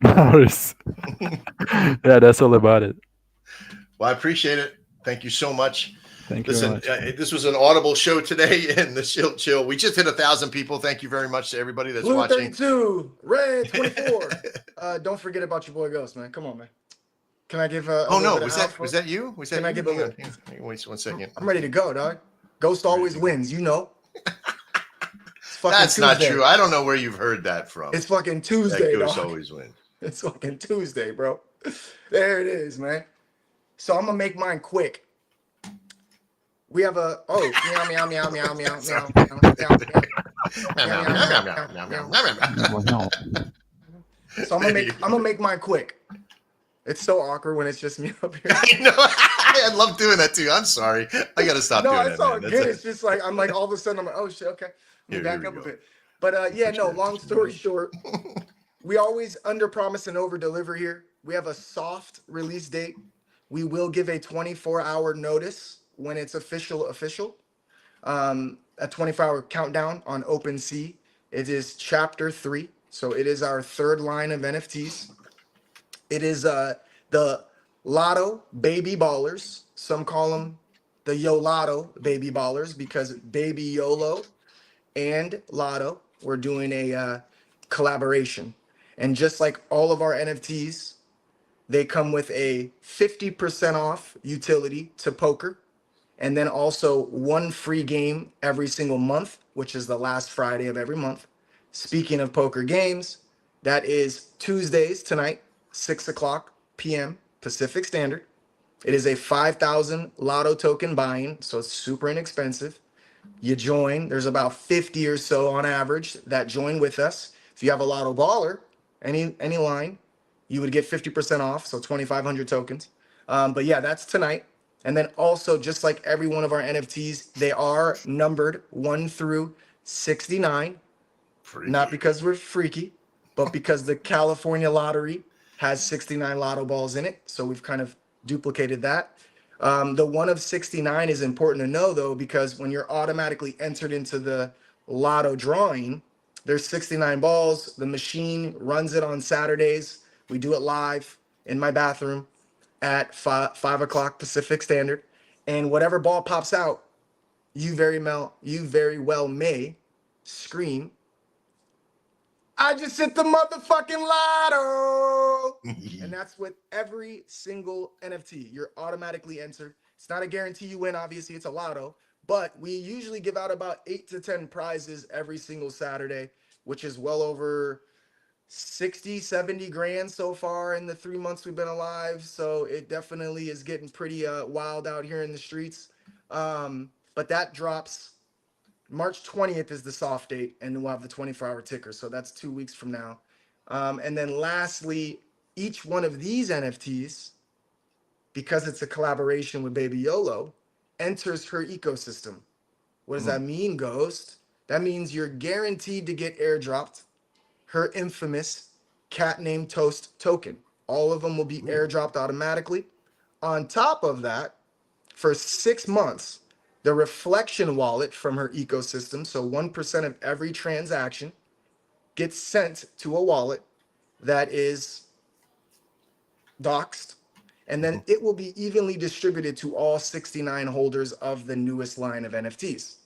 No worries. Yeah, that's all about it. Well, I appreciate it. Thank you so much. Thank you Listen, very much. this was an audible show today in the Shill Chill. We just hit 1,000 people. Thank you very much to everybody that's Blue watching. 32, Red 24. Don't forget about your boy Ghost, man. Come on, man. Can I give a Oh no, bit was of that you? Was that Can you? I give a Hang on, little- hang on. Wait 1 second. I'm ready to go, dog. Ghost always wins, you know. It's fucking That's not Tuesday. true. I don't know where you've heard that from. It's fucking That Tuesday, Ghost dog. always wins. It's fucking Tuesday, bro. There it is, man. So I'm gonna make mine quick. We have a meow meow meow meow meow meow meow meow. So I'm gonna make mine quick. It's so awkward when it's just me up here. I know. I love doing that too. I'm sorry. I gotta stop doing No, that. it's all Man. good. That's It's just like I'm like all of a sudden I'm like, oh shit, okay. Let me back up a bit. But yeah, no, long story short, we always under promise and over deliver here. We have a soft release date. We will give a 24-hour notice when it's official. A 24-hour countdown on OpenSea. It is chapter 3. So it is our third line of NFTs. It is the Lotto Baby Ballers. Some call them the Yolato Baby Ballers because Baby YOLO and Lotto, we're doing a collaboration. And just like all of our NFTs, they come with a 50% off utility to poker. And then also one free game every single month, which is the last Friday of every month. Speaking of poker games, that is Tuesdays tonight, 6 o'clock p.m. Pacific Standard. It is a 5,000 Lotto token buy-in, so it's super inexpensive. You join, there's about 50 or so on average that join with us. If you have a Lotto baller, any line, you would get 50% off, so 2,500 tokens. But yeah, that's tonight. And then also, just like every one of our NFTs, they are numbered 1 through 69. Freaky. Not because we're freaky, but because the California lottery has 69 lotto balls in it. So we've kind of duplicated that. The 1 of 69 is important to know, though, because when you're automatically entered into the lotto drawing, there's 69 balls. The machine runs it on Saturdays. We do it live in my bathroom at 5 o'clock Pacific Standard. And whatever ball pops out, you very well may scream, I just hit the motherfucking lotto. And that's with every single NFT. You're automatically entered. It's not a guarantee you win, obviously, it's a lotto. But we usually give out about 8 to 10 prizes every single Saturday, which is well over 60, 70 grand so far in the 3 months we've been alive. So it definitely is getting pretty wild out here in the streets. But that drops March 20th is the soft date, and then we'll have the 24-hour ticker. So that's 2 weeks from now. And then lastly, each one of these NFTs, because it's a collaboration with Baby YOLO, enters her ecosystem. What does that mean, Ghost? That means you're guaranteed to get airdropped her infamous cat named Toast token. All of them will be airdropped automatically. On top of that, for 6 months, the reflection wallet from her ecosystem, so 1% of every transaction gets sent to a wallet that is doxed, and then it will be evenly distributed to all 69 holders of the newest line of NFTs.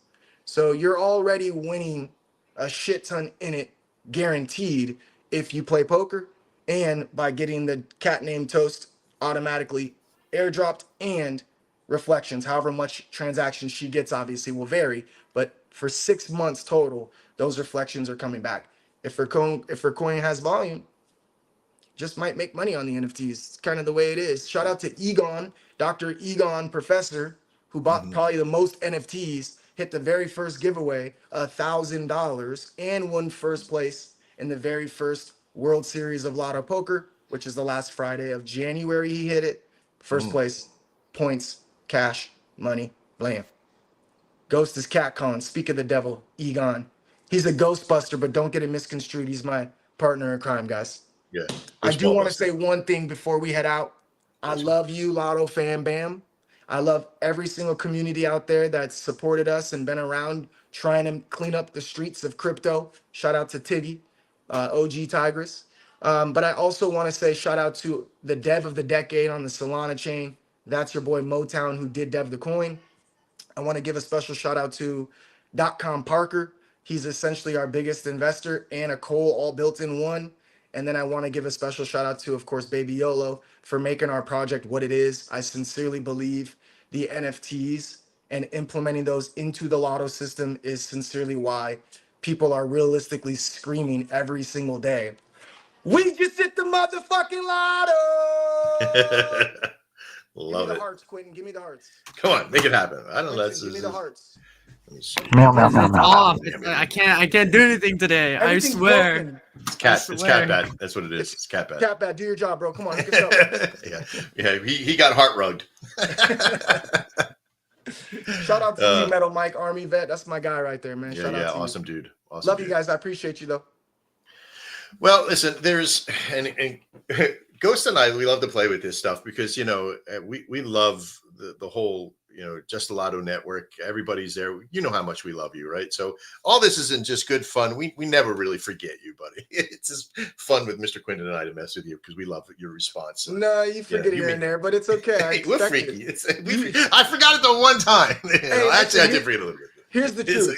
So you're already winning a shit ton in it, guaranteed, if you play poker, and by getting the cat named Toast automatically airdropped and reflections. However much transactions she gets obviously will vary, but for 6 months total, those reflections are coming back. If her coin has volume, just might make money on the NFTs. It's kind of the way it is. Shout out to Egon, Dr. Egon Professor, who bought probably the most NFTs, hit the very first giveaway, $1,000, and won first place in the very first World Series of Lotto Poker, which is the last Friday of January. He hit it. First place, points, cash, money, blam. Ghost is catcalling. Speak of the devil, Egon. He's a Ghostbuster, but don't get it misconstrued. He's my partner in crime, guys. Yeah. I do want to say one thing before we head out. I love you, Lotto Fan Bam. I love every single community out there that's supported us and been around trying to clean up the streets of crypto. Shout out to Tiggy, OG Tigress. But I also want to say shout out to the dev of the decade on the Solana chain. That's your boy Motown, who did dev the coin. I want to give a special shout out to .com Parker. He's essentially our biggest investor, and a Cole all built in one. And then I want to give a special shout out to, of course, Baby YOLO for making our project what it is. I sincerely believe the NFTs and implementing those into the lotto system is sincerely why people are realistically screaming every single day, "We just hit the motherfucking lotto!" Love Give me the it. hearts, Quentin. Give me the hearts. Come on, make it happen. I don't know. Give me the hearts. Let me see. Meow, meow, meow, It's meow. off. I can't do anything today. Everything's I swear. broken. It's cat. I It's swear. cat bad. That's what it is. It's cat bad. Cat Bat, do your job, bro. Come on, hook us up. Yeah. He got heart rugged. Shout out to you, Metal Mike, Army vet. That's my guy right there, man. Shout out to awesome you. dude. Awesome. Love dude. you guys. I appreciate you though. Well, listen, there's and Ghost and I, we love to play with this stuff because we love the whole Just a Lotto network. Everybody's there. You know how much we love you, right? So all this isn't just good fun. We never really forget you, buddy. It's just fun with Mr. Quinton and I to mess with you because we love your response. So, No, you forget here and there, but it's okay. We're freaky. I forgot it the one time. Actually, I did forget a little bit. Here's the truth.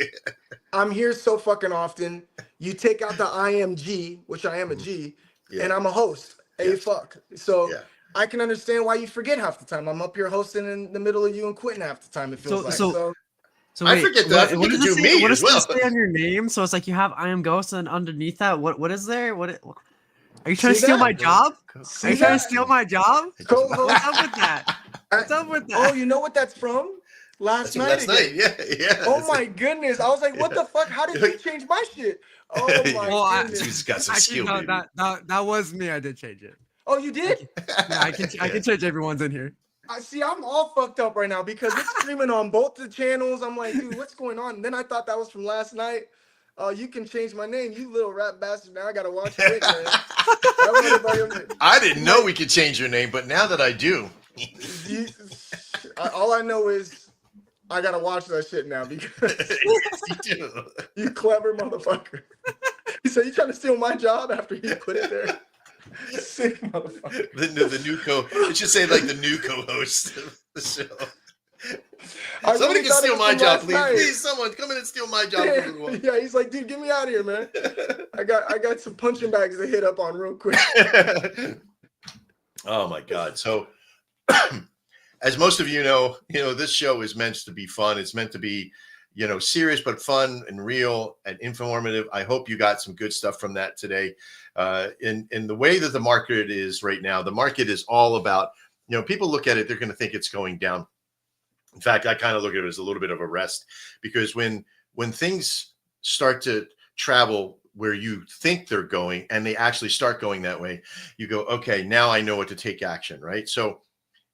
I'm here so fucking often. You take out the IMG, which I am a G, and I'm a host. Fuck. So I can understand why you forget half the time. I'm up here hosting in the middle of you and Quentin half the time. It feels like. So I forget that. What does it say? Me What as does well. it say on your name? So it's like you have I am Ghost, and underneath that, what is there? Are you trying to steal my job? Are you trying to steal my job? Co-host. What's up with that? What's up with that? Oh, you know what that's from? Last night. Yeah. Oh my goodness. I was like, what the fuck? How did you change my shit? Oh my goodness. He's got some skill. No, that was me. I did change it. Oh, you did? Yeah, I can change everyone's in here. I see. I'm all fucked up right now because it's streaming on both the channels. I'm like, dude, what's going on? And then I thought that was from last night. You can change my name, you little rat bastard. Now I gotta watch it, man. I didn't know we could change your name, but now that I do, all I know is I gotta watch that shit now because you do. You clever motherfucker. He said, "You trying to steal my job after you put it there?" Sick motherfucker. The new it should say like the new co-host of the show. Somebody can steal my job, please. Please, someone come in and steal my job. Yeah, he's like, dude, get me out of here, man. I got some punching bags to hit up on real quick. Oh my God. So as most of you know, this show is meant to be fun. It's meant to be, serious, but fun and real and informative. I hope you got some good stuff from that today. In the way that the market is right now, the market is all about, people look at it, they're going to think it's going down. In fact, I kind of look at it as a little bit of a rest because when things start to travel where you think they're going and they actually start going that way, you go, okay, now I know what to take action, right? So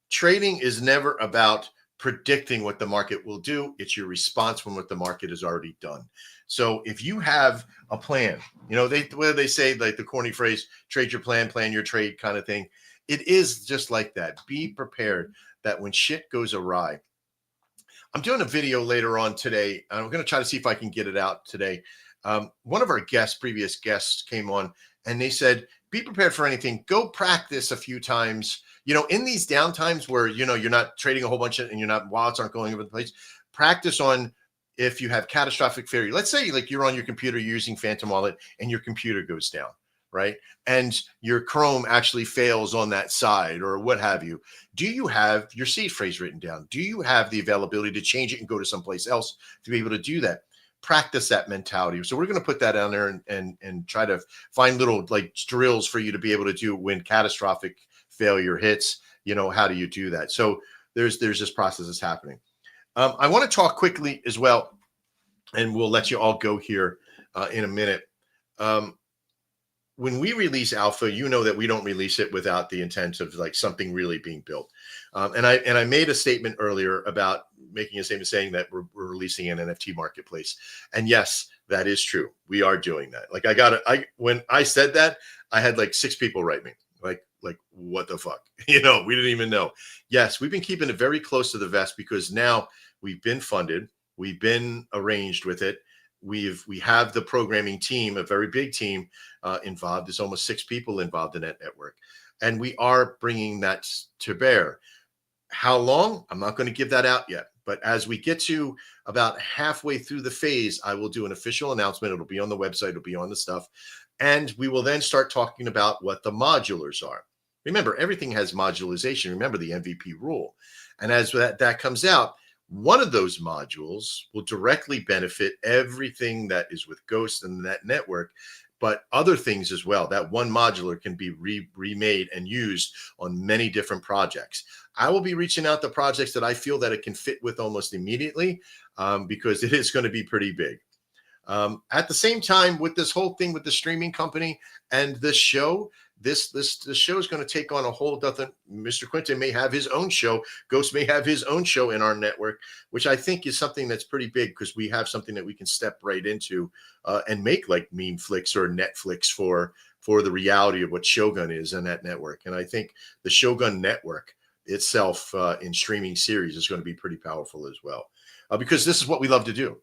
trading is never about predicting what the market will do. It's your response when what the market has already done. So if you have a plan, they say like the corny phrase, trade your plan your trade kind of thing. It is just like that. Be prepared that when shit goes awry. I'm doing a video later on today. I'm going to try to see if I can get it out today. One of our previous guests came on and they said, be prepared for anything. Go practice a few times. In these downtimes where, you're not trading a whole bunch of, and wallets aren't going over the place, practice on if you have catastrophic failure. Let's say like you're on your computer using Phantom Wallet and your computer goes down, right? And your Chrome actually fails on that side or what have you. Do you have your seed phrase written down? Do you have the availability to change it and go to someplace else to be able to do that? Practice that mentality. So we're going to put that down there and try to find little like drills for you to be able to do when catastrophic failure hits. How do you do that? So there's this process that's happening. I want to talk quickly as well, and we'll let you all go here in a minute. When we release alpha, that we don't release it without the intent of like something really being built. And I made a statement earlier about making a statement saying that we're releasing an NFT marketplace. And yes, that is true. We are doing that. Like when I said that, I had like 6 people write me like, what the fuck? We didn't even know. Yes, we've been keeping it very close to the vest because now we've been funded, we've been arranged with it. we have the programming team, a very big team involved. There's almost 6 people involved in that network, and we are bringing that to bear. How long? I'm not going to give that out yet, but as we get to about halfway through the phase, I will do an official announcement. It'll be on the website, it'll be on the stuff, and we will then start talking about what the modulars are. Remember, everything has modularization. Remember the MVP rule. And as that comes out, one of those modules will directly benefit everything that is with Ghost and that network, but other things as well. That one modular can be remade and used on many different projects. I will be reaching out to projects that I feel that it can fit with almost immediately, because it is going to be pretty big. At the same time, with this whole thing with the streaming company and this show, this show is going to take on a whole other. Mr. Quinton may have his own show. Ghost may have his own show in our network, which I think is something that's pretty big, because we have something that we can step right into and make like meme flicks or Netflix for the reality of what Shogun is in that network. And I think the Shogun network itself in streaming series is going to be pretty powerful as well, because this is what we love to do.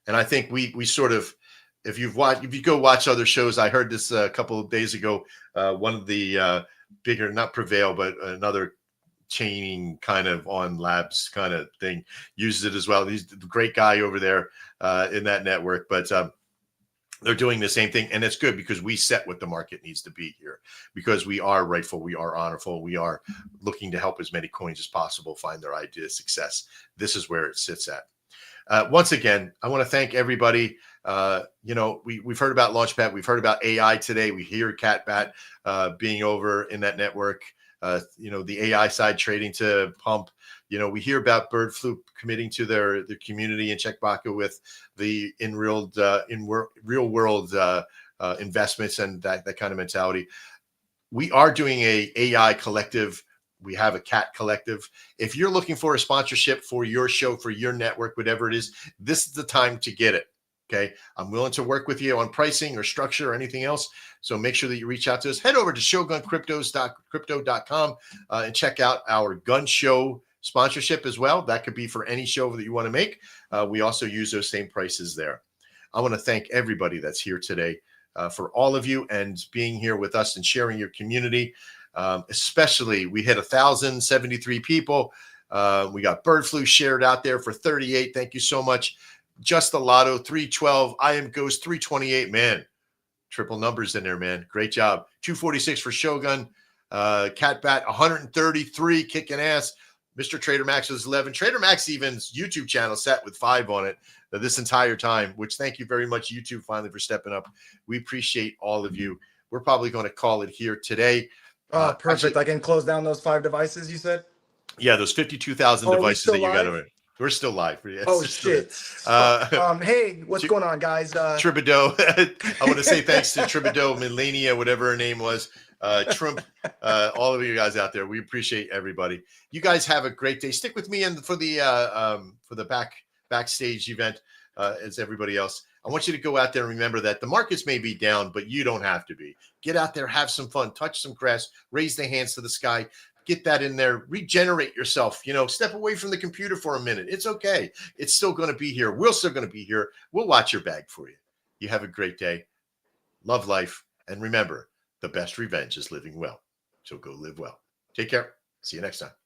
And I think we sort of, if you go watch other shows, I heard this a couple of days ago. One of the bigger, not Prevail, but another chaining kind of on labs kind of thing uses it as well. He's the great guy over there in that network, but they're doing the same thing. And it's good, because we set what the market needs to be here, because we are rightful, we are honorful, we are looking to help as many coins as possible find their idea of success. This is where it sits at. Once again, I want to thank everybody. We've heard about Launchpad. We've heard about AI today. We hear CatBat being over in that network. The AI side trading to pump. We hear about Bird Flu committing to their community and Checkbaka with the in real world investments and that kind of mentality. We are doing a AI collective. We have a cat collective. If you're looking for a sponsorship for your show, for your network, whatever it is, this is the time to get it. Okay. I'm willing to work with you on pricing or structure or anything else. So make sure that you reach out to us. Head over to shoguncrypto.com and check out our gun show sponsorship as well. That could be for any show that you want to make. We also use those same prices there. I want to thank everybody that's here today for all of you and being here with us and sharing your community. Especially, we hit 1,073 people. We got Bird Flu shared out there for 38. Thank you so much. Just the Lotto 312. I am Ghost 328. Man, triple numbers in there, man. Great job. 246 for Shogun. CatBat 133, kicking ass. Mr. Trader Max was 11. Trader Max even's YouTube channel sat with 5 on it this entire time, which thank you very much, YouTube, finally, for stepping up. We appreciate all of you. We're probably going to call it here today. Oh, perfect. I can close down those 5 devices you said? Yeah, those 52,000 devices that you got to. We're still live. Yes, oh, shit. Hey, what's going on, guys? Tribideau. I want to say thanks to Tribideau, Melania, whatever her name was. Trump, all of you guys out there. We appreciate everybody. You guys have a great day. Stick with me for the backstage event as everybody else. I want you to go out there and remember that the markets may be down, but you don't have to be. Get out there, have some fun, touch some grass, raise the hands to the sky, get that in there, regenerate yourself, step away from the computer for a minute. It's okay. It's still going to be here. We're still going to be here. We'll watch your bag for you. You have a great day. Love life. And remember, the best revenge is living well. So go live well. Take care. See you next time.